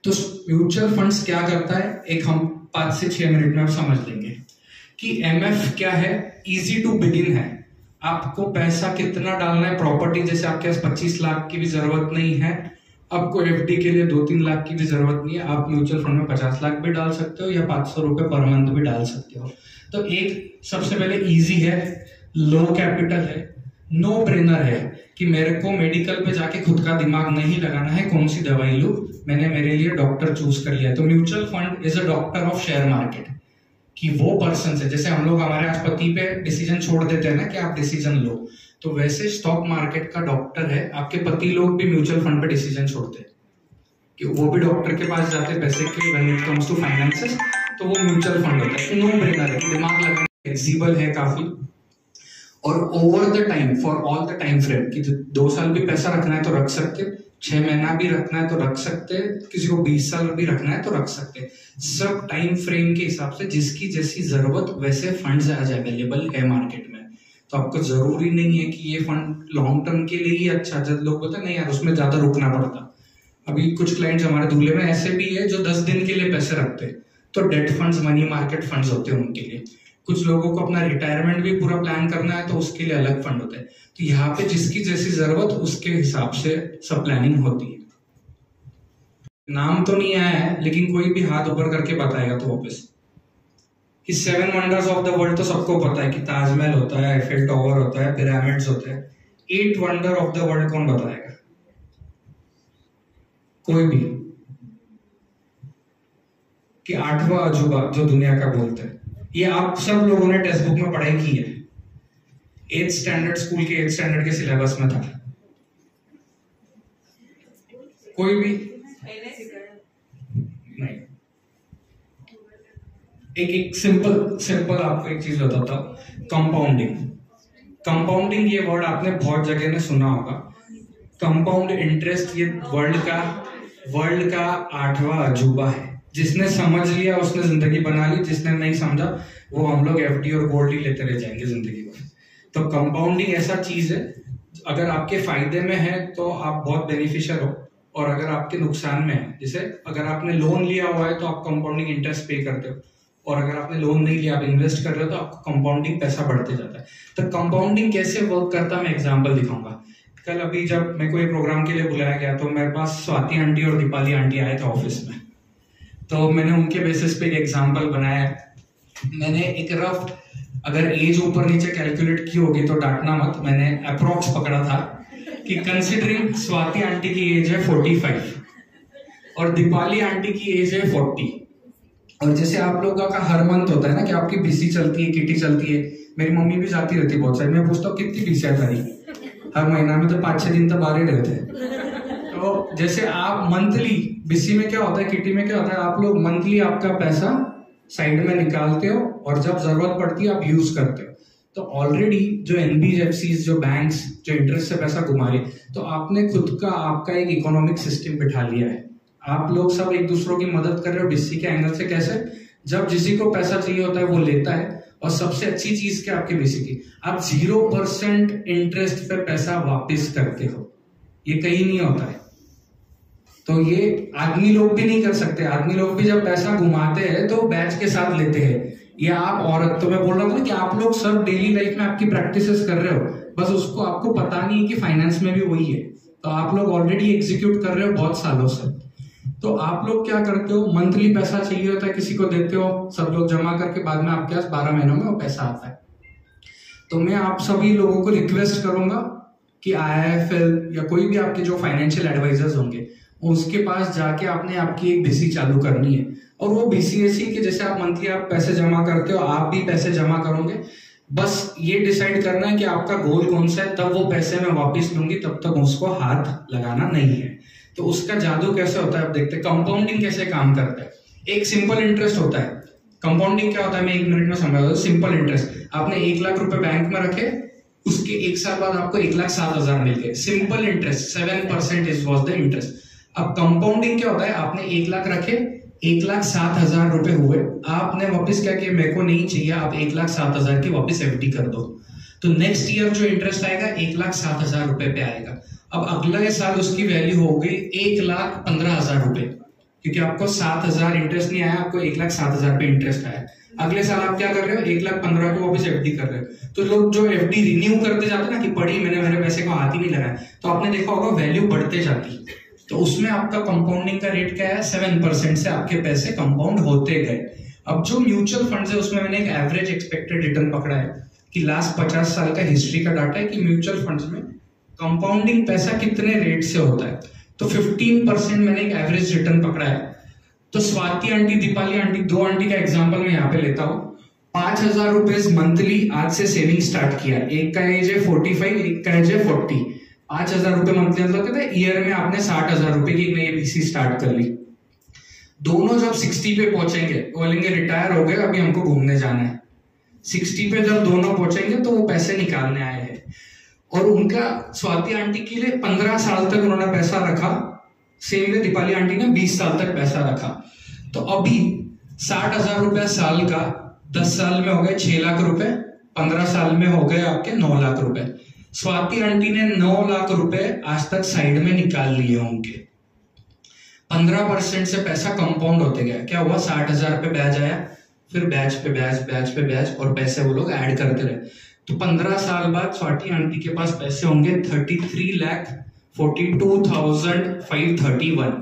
तो म्यूचुअल फंड्स क्या करता है, एक हम 5 से 6 मिनट में आप समझ लेंगे कि MF क्या है। इजी टू बिगिन है, आपको पैसा कितना डालना है, प्रॉपर्टी जैसे आपके पास 25 लाख की भी जरूरत नहीं है, आपको FD के लिए 2-3 लाख की भी जरूरत नहीं है, आप म्यूचुअल फंड में 50 लाख भी डाल सकते हो या 500 रुपए पर मंथ भी डाल सकते हो। तो एक सबसे पहले इजी है, लो कैपिटल है, नो ब्रेनर है कि मेरे को मेडिकल पे जाके खुद का दिमाग नहीं लगाना है कौन सी दवाई लूं, मैंने मेरे लिए डॉक्टर चूज कर लिया है। तो mutual fund is a doctor of share market, कि वो पर्सन है, जैसे हम लोग हमारे आज पति पे डिसीजन छोड़ देते हैं ना कि आप डिसीजन लो, तो वैसे स्टॉक मार्केट का डॉक्टर है, आपके पति लोग भी म्यूचुअल फंड पे डिसीजन छोड़ते हैं, कि वो भी डॉक्टर के पास जाते हैं पैसे के, when it comes to finances, तो वो म्यूचुअल फंड होता है। नो ब्रेनर है, दिमाग लगाना, फ्लेक्सिबल है काफी, और over the time, for all the time frame, कि 2 साल भी पैसा रखना है तो रख सकते, 6 महीना भी रखना है तो रख सकते, किसी को 20 साल भी रखना है तो रख सकते। सब टाइम फ्रेम के हिसाब से जिसकी जैसी जरूरत वैसे फंड्स आज अवेलेबल है मार्केट में। तो आपको जरूरी नहीं है कि ये फंड लॉन्ग टर्म के लिए ही अच्छा, जब लोग बोलते हैं नहीं यार उसमें ज्यादा रुकना पड़ता। अभी कुछ क्लाइंट्स हमारे दूल्हे में ऐसे भी है जो 10 दिन के लिए पैसे रखते, तो date funds, money market funds होते हैं उनके लिए। कुछ लोगों को अपना रिटायरमेंट भी पूरा प्लान करना है तो उसके लिए अलग फंड होते हैं। तो यहाँ पे जिसकी जैसी जरूरत उसके हिसाब से सब प्लानिंग होती है। नाम तो नहीं आया है लेकिन कोई भी हाथ ऊपर करके बताएगा तो वापस कि 7 वंडर्स ऑफ द वर्ल्ड तो सबको पता है कि ताजमहल होता है, एफिल टावर होता है, पिरामिड्स होते हैं। 8 वंडर ऑफ द वर्ल्ड कौन बताएगा? कोई भी, कि 8वां अजूबा जो दुनिया का बोलते हैं, ये आप सब लोगों ने टेक्स्ट बुक में पढ़ाई की है, 8th स्टैंडर्ड स्कूल के 8th स्टैंडर्ड के सिलेबस में था। कोई भी नहीं। एक सिंपल आपको एक चीज बताता हूं, कंपाउंडिंग ये वर्ड आपने बहुत जगह ने सुना होगा। कंपाउंड इंटरेस्ट ये वर्ल्ड का 8वां अजूबा है। जिसने समझ लिया उसने जिंदगी बना ली, जिसने नहीं समझा वो हम लोग FD और गोल्ड ही लेते रह जाएंगे जिंदगी भर। तो कंपाउंडिंग ऐसा चीज है, अगर आपके फायदे में है तो आप बहुत बेनिफिशियल हो, और अगर आपके नुकसान में है, जैसे अगर आपने लोन लिया हुआ है तो आप कंपाउंडिंग इंटरेस्ट पे करते हो, और अगर आपने लोन नहीं लिया, आप इन्वेस्ट कर रहे हो तो आपको कंपाउंडिंग पैसा बढ़ते जाता है। तो कंपाउंडिंग कैसे वर्क करता है मैं एग्जाम्पल दिखाऊंगा। कल अभी जब मेरे को ये प्रोग्राम के लिए बुलाया गया तो मेरे पास स्वाति आंटी और दीपाली आंटी आए थे ऑफिस में, तो मैंने उनके बेसिस पे एक एग्जाम्पल बनाया। मैंने एक रफ, अगर एज ऊपर नीचे कैलकुलेट की होगी तो डांटना मत, मैंने अप्रोक्स पकड़ा था कि कंसिडरिंग स्वाति आंटी की एज है 45 और दीपाली आंटी की एज है 40, और जैसे आप लोगों का हर मंथ होता है ना कि आपकी बीसी चलती है, किटी चलती है, मेरी मम्मी भी जाती रहती है बहुत सारी, मैं पूछता हूँ कितनी बीसी है तारी, हर महीना में तो 5-6 दिन तो बाहर ही रहते। तो जैसे आप मंथली, बीसी में क्या होता है, किटी में क्या होता है, आप लोग मंथली आपका पैसा साइड में निकालते हो और जब जरूरत पड़ती है आप यूज करते हो। तो ऑलरेडी जो NBFCs, जो बैंक्स, जो इंटरेस्ट से पैसा घुमा रहे, तो आपने खुद का आपका एक इकोनॉमिक सिस्टम बिठा लिया है। आप लोग सब एक दूसरों की मदद कर रहे हो डिस्सी के एंगल से। कैसे? जब जिसी को पैसा चाहिए होता है वो लेता है, और सबसे अच्छी चीज क्या आपकी बेसिकली, आप 0% इंटरेस्ट पे पैसा वापस करते हो। ये कहीं नहीं होता है। तो ये आदमी लोग भी नहीं कर सकते। आदमी लोग भी जब पैसा घुमाते हैं तो बैच के साथ लेते हैं, या आप औरत, तो मैं बोल रहा था ना कि आप लोग सब डेली लाइफ में आपकी प्रैक्टिसेस कर रहे हो, बस उसको आपको पता नहीं है कि फाइनेंस में भी वही है। तो आप लोग ऑलरेडी एग्जीक्यूट कर रहे हो बहुत सालों से। तो आप लोग क्या करते हो, मंथली पैसा चाहिए होता है, किसी को देते हो, सब लोग जमा करके बाद में आपके पास 12 महीनों में वो पैसा आता है। तो मैं आप सभी लोगों को रिक्वेस्ट करूंगा कि IIFL या कोई भी आपके जो फाइनेंशियल एडवाइजर्स होंगे उसके पास जाके आपने आपकी एक बीसी चालू करनी है। और वो बीसी ऐसी कि जैसे आप मंथली आप पैसे जमा करते हो, आप भी पैसे जमा करोगे। बस ये डिसाइड करना है कि आपका गोल कौन सा है, तब वो पैसे मैं वापस लूंगी, तब तक उसको हाथ लगाना नहीं है। तो उसका जादू कैसे होता है आप देखते हैं। कंपाउंडिंग कैसे काम करता है। एक सिंपल इंटरेस्ट होता है। कंपाउंडिंग क्या होता है मैं 1 मिनट में समझा। सिंपल इंटरेस्ट, आपने 1 लाख रुपए बैंक में रखे, उसके 1 साल बाद आपको 1,07,000 मिल गए। Simple interest 7% is was the interest. अब कंपाउंडिंग क्या होता है, आपने 1 लाख रखे, 1,07,000 रुपए हुए, आपने वापस क्या किया, मेरे को नहीं चाहिए, आप 1,07,000 की वापस FD कर दो। तो नेक्स्ट ईयर जो इंटरेस्ट आएगा 1,07,000 रुपए पे आएगा। अब अगले साल उसकी वैल्यू हो गई 1,15,000 रुपए, क्योंकि आपको 7,000 इंटरेस्ट नहीं आया, आपको 1,07,000 पे इंटरेस्ट आया। अगले साल आप क्या कर रहे हो, 1,15,000 को वापस FD कर रहे हो। तो लोग जो FD रिन्यू करते जाते हैं ना कि पढ़ी मैंने, मेरे पैसे को हाथ ही नहीं लगाया, तो आपने देखा होगा वैल्यू बढ़ते जाती। तो उसमें आपका कंपाउंडिंग का रेट क्या है, 7% से आपके पैसे कंपाउंड होते गए। अब जो म्यूचुअल फंड्स है उसमें मैंने एक एवरेज एक्सपेक्टेड रिटर्न पकड़ा है कि लास्ट 50 साल का हिस्ट्री का डाटा है कि म्यूचुअल फंड्स में कंपाउंडिंग पैसा कितने रेट से होता है। तो 15% मैंने एक एवरेज रिटर्न पकड़ा है। तो Swati aunty, Deepali aunty, 2 aunty का एग्जांपल मैं यहाँ पे लेता हूँ। 5,000 रुपए मंथली आज से सेविंग स्टार्ट किया। एक का एज है 45, एक का एज है 40। 5,000 रुपए मंथली मतलब कहते हैं ईयर में आपने 60,000 रुपए की नई बीसी स्टार्ट कर ली। दोनों जब 60 पे पहुंचेंगे बोलेंगे रिटायर हो गए, अभी हमको घूमने जाना है। 60 पे जब दोनों पहुंचेंगे तो वो पैसे निकालने आए हैं। और उनका स्वाति आंटी के लिए 15 साल तक उन्होंने पैसा रखा, सेम वे दीपाली आंटी ने 20 साल तक पैसा रखा। तो अभी 60,000 रुपया साल का 10 साल में हो गए 6 लाख रुपए, 15 साल में हो गए आपके 9 लाख रुपए। स्वाति आंटी ने 9 लाख रुपए आज तक साइड में निकाल लिए होंगे। 15% से पैसा कंपाउंड होते गया। क्या हुआ, 60,000 पे ब्याज आया, फिर ब्याज पे ब्याज, ब्याज पे ब्याज, और पैसे वो लोग ऐड करते रहे। तो 15 साल बाद स्वाति आंटी के पास पैसे होंगे 33,42,531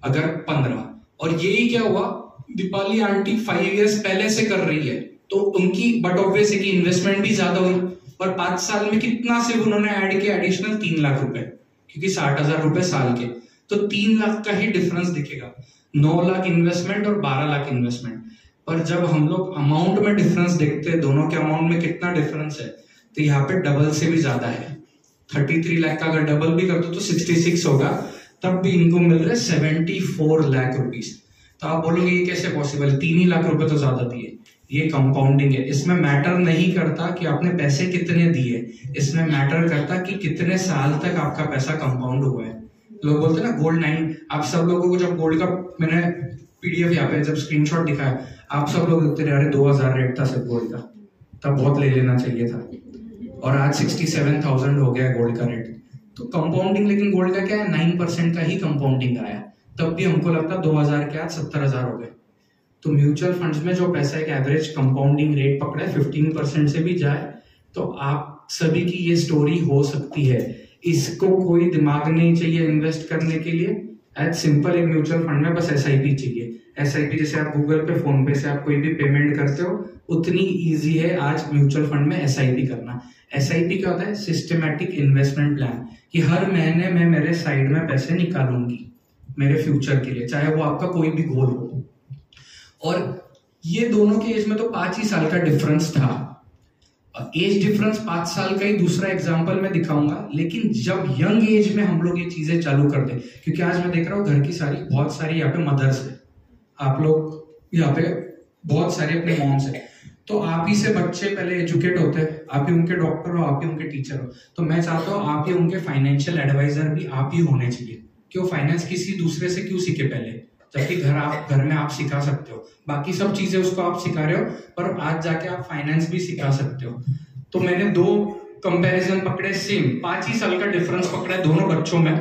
अगर 15। और यही क्या हुआ, दीपाली आंटी 5 इयर्स पहले से कर रही है तो उनकी बट ऑब्वियस है कि इन्वेस्टमेंट भी ज्यादा हुई। और 5 साल में कितना सिर्फ उन्होंने ऐड किया एडिशनल 3 लाख रुपए, क्योंकि 60,000 रुपए साल के, तो 3 लाख का ही डिफरेंस दिखेगा। 9 लाख इन्वेस्टमेंट और 12 लाख इन्वेस्टमेंट। पर जब हम लोग अमाउंट में डिफरेंस देखते हैं, दोनों के अमाउंट में कितना डिफरेंस है, तो यहाँ पे डबल से भी ज्यादा है। 33 लाख का अगर डबल भी कर दो तो 66 होगा, तब भी इनको मिल रहे 74 लाख रुपीस। तो आप बोलोगे ये कैसे पॉसिबल है, 3 ही लाख रुपए तो ज्यादा दिए। ये कंपाउंडिंग है। इसमें मैटर नहीं करता कि आपने पैसे कितने दिए, इसमें मैटर करता कि कितने साल तक आपका पैसा कंपाउंड हुआ है। लोग बोलते हैं ना गोल्ड 9, आप सब लोगों को जब गोल्ड का मैंने PDF यहाँ पे जब स्क्रीनशॉट दिखाया, आप सब लोग देखते रहे, अरे 2,000 रेट था सिर्फ गोल्ड का, तब बहुत ले लेना चाहिए था, और आज 67,000 हो गया गोल्ड का रेट। तो कंपाउंडिंग, लेकिन गोल्ड का क्या है, 9% का ही कंपाउंडिंग आया, तब भी हमको लगता 2,000 के आज 70,000 हो गए। तो म्यूचुअल फंड्स में जो पैसा एक एवरेज कंपाउंडिंग रेट पकड़ा है 15% से भी जाए, तो आप सभी की ये स्टोरी हो सकती है। इसको कोई दिमाग नहीं चाहिए इन्वेस्ट करने के लिए। एज सिंपल एक म्यूचुअल फंड में बस SIP चाहिए। SIP जैसे आप गूगल पे, फोन पे से आप कोई भी पेमेंट करते हो, उतनी इजी है आज म्यूचुअल फंड में SIP करना। SIP क्या होता है, सिस्टमैटिक इन्वेस्टमेंट प्लान, कि हर महीने मैं मेरे साइड में पैसे निकालूंगी मेरे फ्यूचर के लिए, चाहे वो आपका कोई भी गोल हो। और ये दोनों के एज में तो 5 ही साल का डिफरेंस था। एज डिफरेंस 5 साल का ही दूसरा एग्जांपल मैं दिखाऊंगा। लेकिन जब यंग एज में हम लोग ये चीजें चालू कर दें, क्योंकि आज मैं देख रहा हूँ घर की बहुत सारी यहाँ पे मदर्स है, आप लोग यहाँ पे बहुत सारे अपने मॉम्स है, तो आप ही से बच्चे पहले एजुकेट होते हैं, आप ही उनके डॉक्टर हो, आप ही उनके टीचर हो। तो मैं चाहता हूँ आप ही उनके फाइनेंशियल एडवाइजर भी आप ही होने चाहिए, कि वो फाइनेंस किसी दूसरे से क्यों सीखे पहले, जबकि घर में आप सिखा सकते हो। बाकी सब चीजें उसको आप सिखा रहे हो, पर आज जाके आप फाइनेंस भी सिखा सकते हो। तो मैंने 2 कंपैरिजन पकड़े, सेम 5 ही साल का डिफरेंस पकड़ा है दोनों बच्चों में।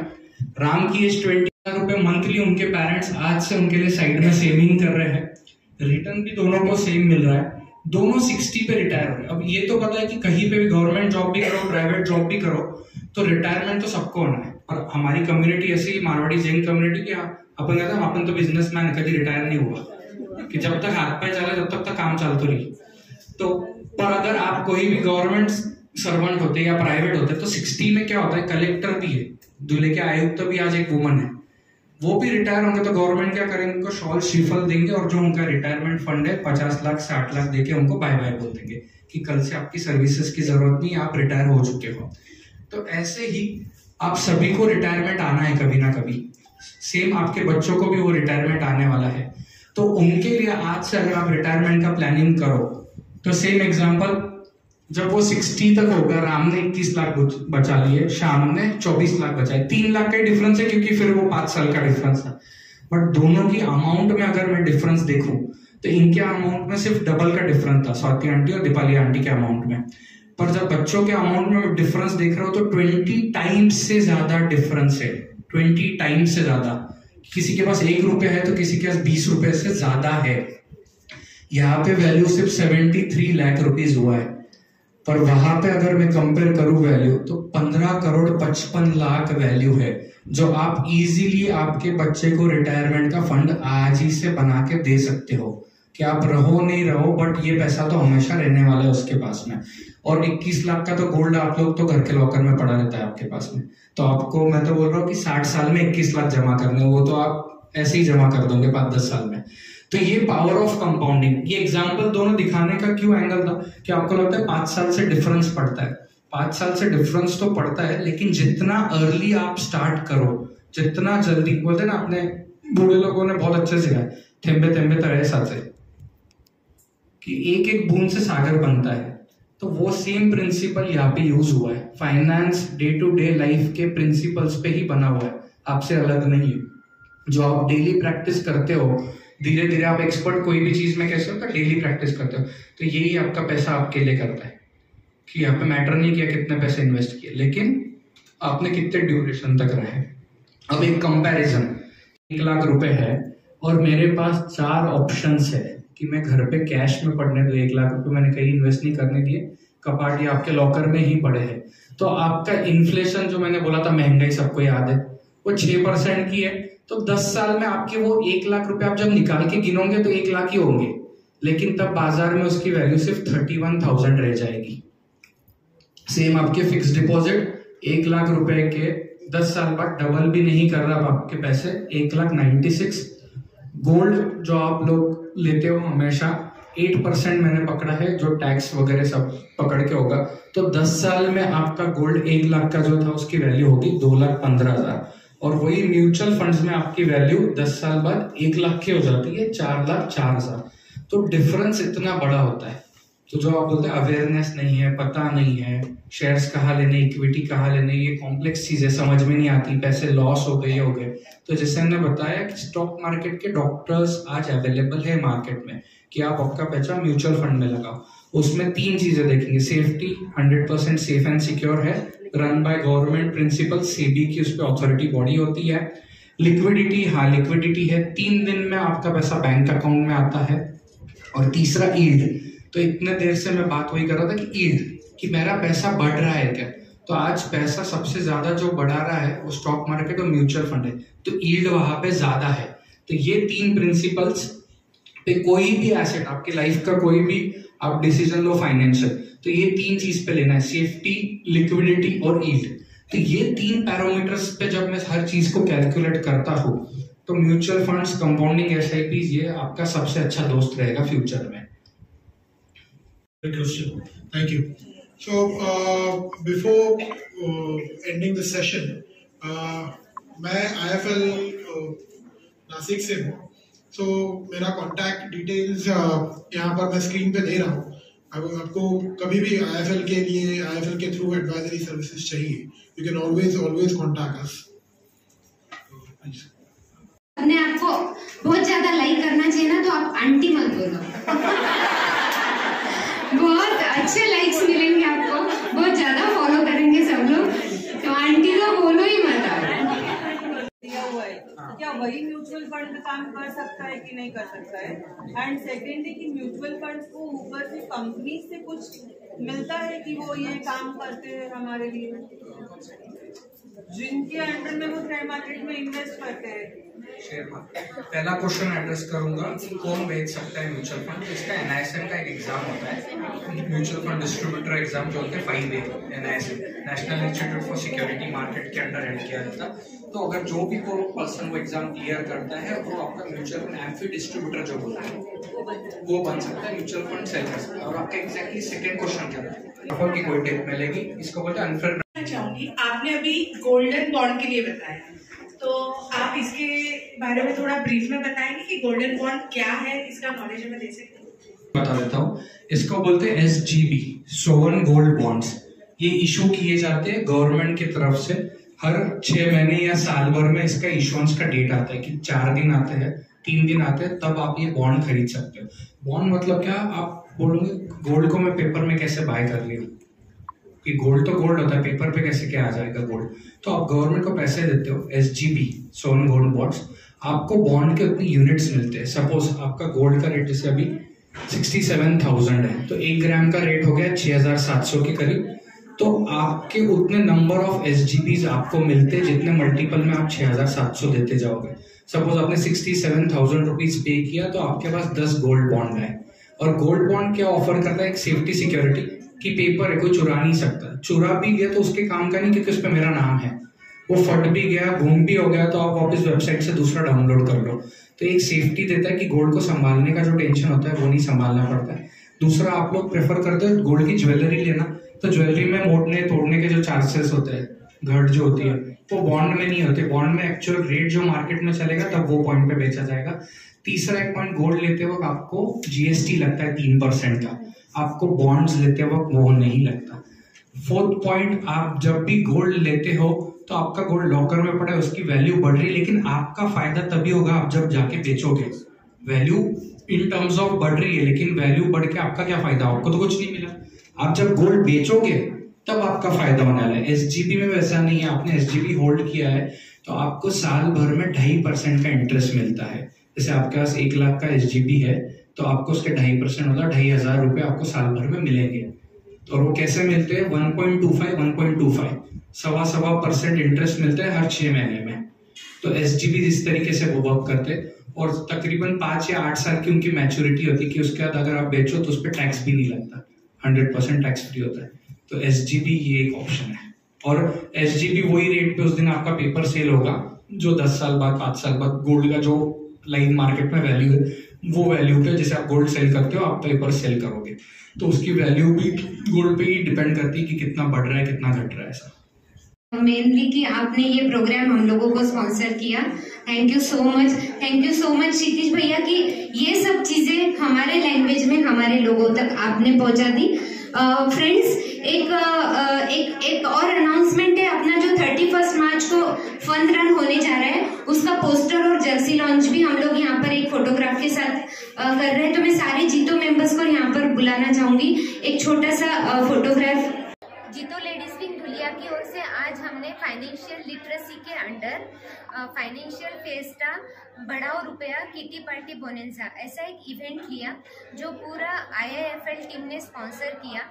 राम की एज 20,000 रुपए मंथली उनके पेरेंट्स आज से उनके लिए साइड में सेविंग कर रहे हैं, रिटर्न भी दोनों को सेम मिल रहा है, दोनों 60 पे रिटायर हो रहे हैं। अब ये तो पता है कि कहीं पे भी गवर्नमेंट जॉब भी करो, प्राइवेट जॉब भी करो, तो रिटायरमेंट तो सबको होना है। और हमारी कम्युनिटी ऐसी मारवाड़ी जैन कम्युनिटी की अपन कहते हैं अपन तो बिजनेसमैन, कभी रिटायर नहीं हुआ, कि जब तक हाथ पैर चला जब तक काम चलते रही। तो पर अगर आप कोई भी गवर्नमेंट सर्वेंट होते या प्राइवेट होते तो 60 में क्या होता है, कलेक्टर भी है, दूल्हे के आयुक्त भी आज एक वुमन है, वो भी रिटायर होंगे तो गवर्नमेंट क्या करेंगे, उनको शॉल श्रीफल देंगे और जो उनका रिटायरमेंट फंड है 50 लाख 60 लाख देके उनको बाय बाय बोल देंगे कि कल से आपकी सर्विसेज की जरूरत नहीं, आप रिटायर हो चुके हो। तो ऐसे ही आप सभी को रिटायरमेंट आना है कभी ना कभी, सेम आपके बच्चों को भी वो रिटायरमेंट आने वाला है। तो उनके लिए आज से अगर आप रिटायरमेंट का प्लानिंग करो तो सेम एग्जांपल, जब वो 60 तक होगा, राम ने 21 लाख बचा लिए, श्याम ने 24 लाख बचाए, 3 लाख का डिफरेंस है क्योंकि फिर वो 5 साल का डिफरेंस है। बट दोनों की अमाउंट में अगर मैं डिफरेंस देखूं तो इनके अमाउंट में सिर्फ डबल का डिफरेंस था, स्वाति आंटी और दीपाली आंटी के अमाउंट में। पर जब बच्चों के अमाउंट में डिफरेंस देख रहे हो तो 20 टाइम्स से ज्यादा डिफरेंस है, 20 टाइम्स से ज्यादा। किसी के पास 1 रुपया है तो किसी के पास 20 रुपए से ज्यादा है। यहाँ पे वैल्यू सिर्फ 73 लाख रुपीज हुआ है, पर वहां पे अगर मैं कंपेयर करूं वैल्यू तो 15 करोड़ 55 लाख वैल्यू है, जो आप इजीली आपके बच्चे को रिटायरमेंट का फंड आज ही से बना के दे सकते हो कि आप रहो नहीं रहो, बट ये पैसा तो हमेशा रहने वाला है उसके पास में। और 21 लाख का तो गोल्ड आप लोग तो घर के लॉकर में पड़ा रहता है आपके पास में, तो आपको मैं तो बोल रहा हूँ कि 60 साल में 21 लाख जमा करने, वो तो आप ऐसे ही जमा कर दोगे 5-10 साल में। तो ये पावर ऑफ कंपाउंडिंग, ये एग्जाम्पल दोनों दिखाने का क्यों एंगल था कि आपको लगता है 5 साल से डिफरेंस पड़ता है, 5 साल से डिफरेंस तो पड़ता है, लेकिन जितना अर्ली आप स्टार्ट करो, जितना जल्दी, बोलते ना अपने बूढ़े लोगों ने बहुत अच्छे सिखाया, थेम्बे थेम्बे तरे साथे, कि एक एक बूंद से सागर बनता है। तो वो सेम प्रिंसिपल यहाँ पे यूज हुआ है, finance day to day life के प्रिंसिपल्स पे ही बना हुआ है, आपसे अलग नहीं है। जो आप डेली प्रैक्टिस करते हो, धीरे धीरे आप एक्सपर्ट कोई भी चीज में कैसे होता है, डेली प्रैक्टिस करते हो, तो यही आपका पैसा आपके लिए करता है कि यहाँ पे मैटर नहीं किया कितने पैसे इन्वेस्ट किए, लेकिन आपने कितने ड्यूरेशन तक रहे। अब एक कंपैरिजन, 1 लाख रुपए है और मेरे पास 4 ऑप्शंस है कि मैं घर पे कैश में पड़ने दूं, 1 लाख रुपए मैंने कहीं इन्वेस्ट नहीं करने दिए, कपाट या आपके लॉकर में ही पड़े हैं। तो आपका इन्फ्लेशन जो मैंने बोला था, महंगाई सबको याद है, वो 6% की है। तो 10 साल में आपके वो 1 लाख रुपए आप जब निकाल के गिनोगे तो 1 लाख ही होंगे, लेकिन तब बाजार में उसकी वैल्यू सिर्फ 31,000 रह जाएगी। सेम आपके फिक्स डिपॉजिट 1 लाख रुपए के 10 साल बाद डबल भी नहीं कर रहा आपके पैसे, 1,96,000। गोल्ड जो आप लोग लेते हो हमेशा 8% मैंने पकड़ा है, जो टैक्स वगैरह सब पकड़ के होगा, तो 10 साल में आपका गोल्ड 1 लाख का जो था उसकी वैल्यू होगी 2,15,000। और वही म्यूचुअल फंड्स में आपकी वैल्यू 10 साल बाद 1 लाख की हो जाती है 4,04,000। तो डिफरेंस इतना बड़ा होता है। तो जो आप बोलते हैं अवेयरनेस नहीं है, पता नहीं है, शेयर्स कहाँ लेने, इक्विटी कहाँ लेने, ये कॉम्प्लेक्स चीजें समझ में नहीं आती, पैसे लॉस हो गए, हो गए। तो जैसे हमने बताया कि स्टॉक मार्केट के डॉक्टर्स आज अवेलेबल है मार्केट में कि आप आपका पैसा म्यूचुअल फंड में लगाओ। उसमें 3 चीजें देखेंगे, सेफ्टी 100% सेफ एंड सिक्योर है, run by government principal, SEBI की उस पर अथॉरिटी बॉडी होती है। लिक्विडिटी, हाँ लिक्विडिटी है, 3 दिन में आपका पैसा बैंक अकाउंट में आता है। और तीसरा ईल्ड। तो इतने देर से मैं बात वही कर रहा था कि ईल्ड, कि मेरा पैसा बढ़ रहा है क्या, तो आज पैसा सबसे ज्यादा जो बढ़ा रहा है वो स्टॉक मार्केट और म्यूचुअल फंड है, तो ईल्ड वहां पे ज्यादा है। तो ये 3 प्रिंसिपल्स पे कोई भी एसेट, आपकी लाइफ का कोई भी आप डिसीजन लो फाइनेंशियल, तो ये 3 चीज पे लेना है, सेफ्टी, लिक्विडिटी और ईल्ड। तो ये 3 पैरामीटर्स पे जब मैं हर चीज को कैलकुलेट करता हूँ तो म्यूचुअल फंड्स, कंपाउंडिंग, SIP ये आपका सबसे अच्छा दोस्त रहेगा फ्यूचर में। Thank you. So before ending the session, मैं IFL नासिक से हूँ, so मेरा कॉन्टैक्ट डिटेल्स यहाँ पर मैं स्क्रीन पे दे रहा हूँ। अगर आपको कभी भी IFL के लिए, IFL के थ्रू एडवाइजरी सर्विसेज चाहिए, you can always contact us. अपने आप को बहुत ज्यादा लाइक करना चाहिए ना, तो आप आंटी मत बोलो। बहुत अच्छे लाइक्स मिलेंगे आपको, बहुत ज्यादा फॉलो करेंगे सब लोग, तो आंटी तो बोलो ही मत आप। दिया हुआ है, क्या वही म्यूचुअल फंड में काम कर सकता है कि नहीं कर सकता है? एंड सेकेंडली कि म्यूचुअल फंड को ऊपर से कंपनी से कुछ मिलता है कि वो ये काम करते हैं हमारे लिए, जिनके अंडर में वो शेयर मार्केट में इन्वेस्ट करते हैं? शेयर मार्केट पहला क्वेश्चन एड्रेस करूंगा कि कौन बेच सकता है म्यूचुअल फंड। इसका NISM का एक एग्जाम होता है, म्यूचुअल फंड डिस्ट्रीब्यूटर एग्जाम जो होते हैं 5A NISM, national institute for security market के अंडर हेड किया जाता है। तो अगर जो भी कोई पर्सन वो एग्जाम क्लियर करता है वो आपका म्यूचुअल फंड एम्फी डिस्ट्रीब्यूटर जो होता है वो बन सकता है, म्यूचुअल फंड सेल कर सकता है। और आपका एग्जैक्टली सेकंड क्वेश्चन क्या है की कोई टिप मिलेगी, इसको बोलते हैं अनफेयर। चाहूंगी, आपने अभी गोल्डन बॉन्ड के लिए बताया, तो आप इसके बारे में थोड़ा ब्रीफ में बताएंगे कि गोल्डन बॉन्ड क्या है, इसका नॉलेज हमें दे सकते हैं? बता देता हूँ, इसको बोलते हैं SGB, सोवरेन गोल्ड बॉन्ड्स। ये इशू किए जाते हैं गवर्नमेंट की तरफ से, हर 6 महीने या साल भर में इसका इशुएंस का डेट आता है कि 4 दिन आते हैं, 3 दिन आते हैं, तब आप ये बॉन्ड खरीद सकते हो। बॉन्ड मतलब क्या, आप बोलोगे गोल्ड को मैं पेपर में कैसे बाय कर लिया, कि गोल्ड तो गोल्ड होता है, पेपर पे कैसे क्या आ जाएगा गोल्ड। तो आप गवर्नमेंट को पैसे देते हो, SGB सोवरेन गोल्ड बॉन्ड्स, आपको बॉन्ड के उतनी यूनिट्स मिलते हैं। सपोज आपका गोल्ड का रेट जैसे अभी 67,000 है, तो 1 ग्राम का रेट हो गया 6,700 के करीब, तो आपके उतने नंबर ऑफ SGBs आपको मिलते हैं जितने मल्टीपल में आप 6,700 देते जाओगे। सपोज आपने 67,000 रुपीज पे किया, तो आपके पास 10 गोल्ड बॉन्ड है। और गोल्ड बॉन्ड क्या ऑफर करता है, एक सेफ्टी सिक्योरिटी कि पेपर है, कोई चुरा नहीं सकता, चुरा भी गया तो उसके काम का नहीं, क्योंकि उस पर मेरा नाम है, वो फट भी गया, गुम भी हो गया, तो आप वापस वेबसाइट से दूसरा डाउनलोड कर लो। तो एक सेफ्टी देता है कि गोल्ड को संभालने का जो टेंशन होता है वो नहीं संभालना पड़ता है। दूसरा, आप लोग प्रेफर करते हो गोल्ड की ज्वेलरी लेना, तो ज्वेलरी में मोड़ने तोड़ने के जो चार्जेस होते हैं, घट जो होती है, वो बॉन्ड में नहीं होते। बॉन्ड में एक्चुअल रेट जो मार्केट में चलेगा तब वो पॉइंट पे बेचा जाएगा। तीसरा एक पॉइंट, गोल्ड लेते वक्त आपको GST लगता है 3% का, आपको बॉन्ड्स लेते वक्त वो नहीं लगता। फोर्थ पॉइंट, आप जब भी गोल्ड लेते हो तो आपका गोल्ड लॉकर में पड़ा है, उसकी वैल्यू बढ़ रही है, लेकिन आपका फायदा तभी होगा आप जब जाके बेचोगे। वैल्यू इन टर्म्स ऑफ बढ़ रही है, लेकिन वैल्यू बढ़ के आपका क्या फायदा, आपको तो कुछ नहीं मिला। आप जब गोल्ड बेचोगे तब आपका फायदा होने वाला है। SGB में वैसा नहीं है, आपने SGB होल्ड किया है तो आपको साल भर में 2.5% का इंटरेस्ट मिलता है। जैसे आपके पास 1 लाख का SGB है तो आपको उसके 2.5% मतलब 2,500 रुपए आपको साल भर में मिलेंगे। और वो कैसे मिलते हैं, 1.25 सवा% इंटरेस्ट मिलता है हर 6 महीने में। तो SGB इस तरीके से वो वर्क करते हैं, और तकरीबन 5 या 8 साल की उनकी मैच्योरिटी होती है कि उसके बाद अगर आप बेचो तो उस पर टैक्स भी नहीं लगता, 100% टैक्स फ्री होता है। तो SGB ये एक ऑप्शन है। और SGB वही रेट पे उस दिन आपका पेपर सेल होगा जो 10 साल बाद 5 साल बाद गोल्ड का जो लाइव मार्केट में वैल्यू है वो वैल्यू पे, जैसे आप गोल्ड सेल करते हो आप पेपर सेल करोगे, तो उसकी वैल्यू भी गोल्ड पे ही डिपेंड करती है कि कितना बढ़ रहा है कितना घट रहा है। ऐसा मेनली कि आपने ये प्रोग्राम हम लोगों को स्पॉन्सर किया, थैंक यू सो मच क्षितिज भैया कि ये सब चीजें हमारे लैंग्वेज में हमारे लोगों तक आपने पहुंचा दी। फ्रेंड्स, एक और अनाउंसमेंट है, अपना जो 31 मार्च को फन रन होने जा रहा है उसका पोस्टर और जर्सी लॉन्च भी हम लोग यहाँ पर एक फोटोग्राफ के साथ कर रहे हैं। तो मैं सारे जीतो मेंबर्स को यहाँ पर बुलाना चाहूंगी, एक छोटा सा फोटोग्राफ। जीतो लेडीज विंग धुलिया की ओर से आज हमने फाइनेंशियल लिटरेसी के अंडर फाइनेंशियल फेस्टा बढ़ाओ रुपया किटी पार्टी बोनेंजा ऐसा एक इवेंट लिया जो पूरा IIFL टीम ने स्पॉन्सर किया।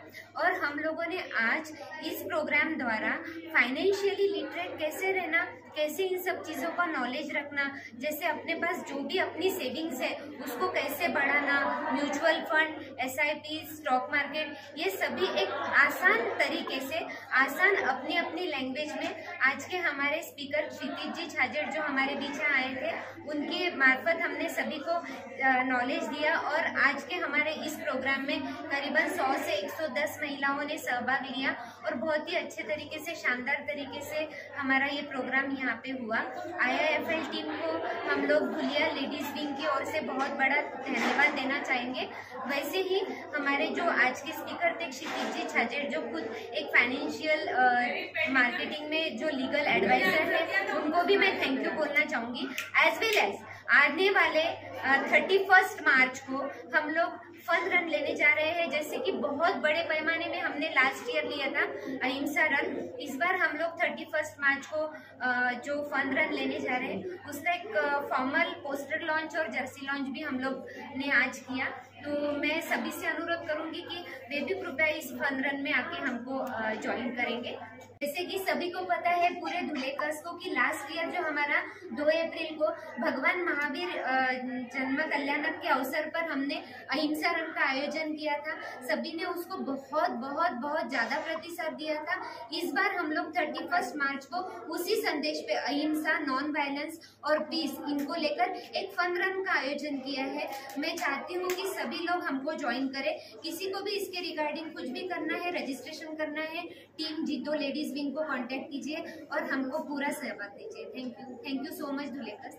और हम लोगों ने आज इस प्रोग्राम द्वारा फाइनेंशियली लिटरेट कैसे रहना, कैसे इन सब चीज़ों का नॉलेज रखना, जैसे अपने पास जो भी अपनी सेविंग्स है उसको कैसे बढ़ाना, mutual fund, SIP, stock market, ये सभी एक आसान तरीके से, आसान अपनी अपनी लैंग्वेज में आज के हमारे स्पीकर क्षितिज जी छाजड़ जो हमारे बीच आए थे उनके मार्फत हमने सभी को नॉलेज दिया। और आज के हमारे इस प्रोग्राम में करीबन 100 से 110 महिलाओं ने सहभाग लिया और बहुत ही अच्छे तरीके से, शानदार तरीके से हमारा ये प्रोग्राम यहाँ पे हुआ। IIFL टीम को हम लोग भुलिया लेडीज विंग की ओर से बहुत बड़ा धन्यवाद देना चाहेंगे। वैसे ही हमारे जो आज के स्पीकर थे क्षितिज जी छाजेड़, जो खुद एक फाइनेंशियल मार्केटिंग में जो लीगल एडवाइजर है, उनको भी मैं थैंक यू बोलना चाहूंगी। एज वेल एज आने वाले 31 मार्च को हम लोग फन रन लेने जा रहे हैं, जैसे कि बहुत बड़े पैमाने में हमने लास्ट ईयर लिया था अहिंसा रन। इस बार हम लोग 31 मार्च को जो फन रन लेने जा रहे हैं उसका एक फॉर्मल पोस्टर लॉन्च और जर्सी लॉन्च भी हम लोग ने आज किया। तो मैं सभी से अनुरोध करूंगी कि वे भी कृपया इस फन रन में आके हमको ज्वाइन करेंगे। जैसे कि सभी को पता है पूरे धुलेकस को कि लास्ट ईयर जो हमारा 2 अप्रैल को भगवान महावीर जन्म कल्याणक के अवसर पर हमने अहिंसा रन का आयोजन किया था। सभी ने उसको बहुत बहुत बहुत ज्यादा प्रतिसाद दिया था। इस बार हम लोग 31 मार्च को उसी संदेश पे अहिंसा, नॉन वायलेंस और पीस, इनको लेकर एक फन रन का आयोजन किया है। मैं चाहती हूँ कि सभी लोग हमको ज्वाइन करें। किसी को भी इसके रिगार्डिंग कुछ भी करना है, रजिस्ट्रेशन करना है, टीम जीतो लेडीज विंग को कांटेक्ट कीजिए और हमको पूरा सहयोग दीजिए। Thank you so much धुलेकस।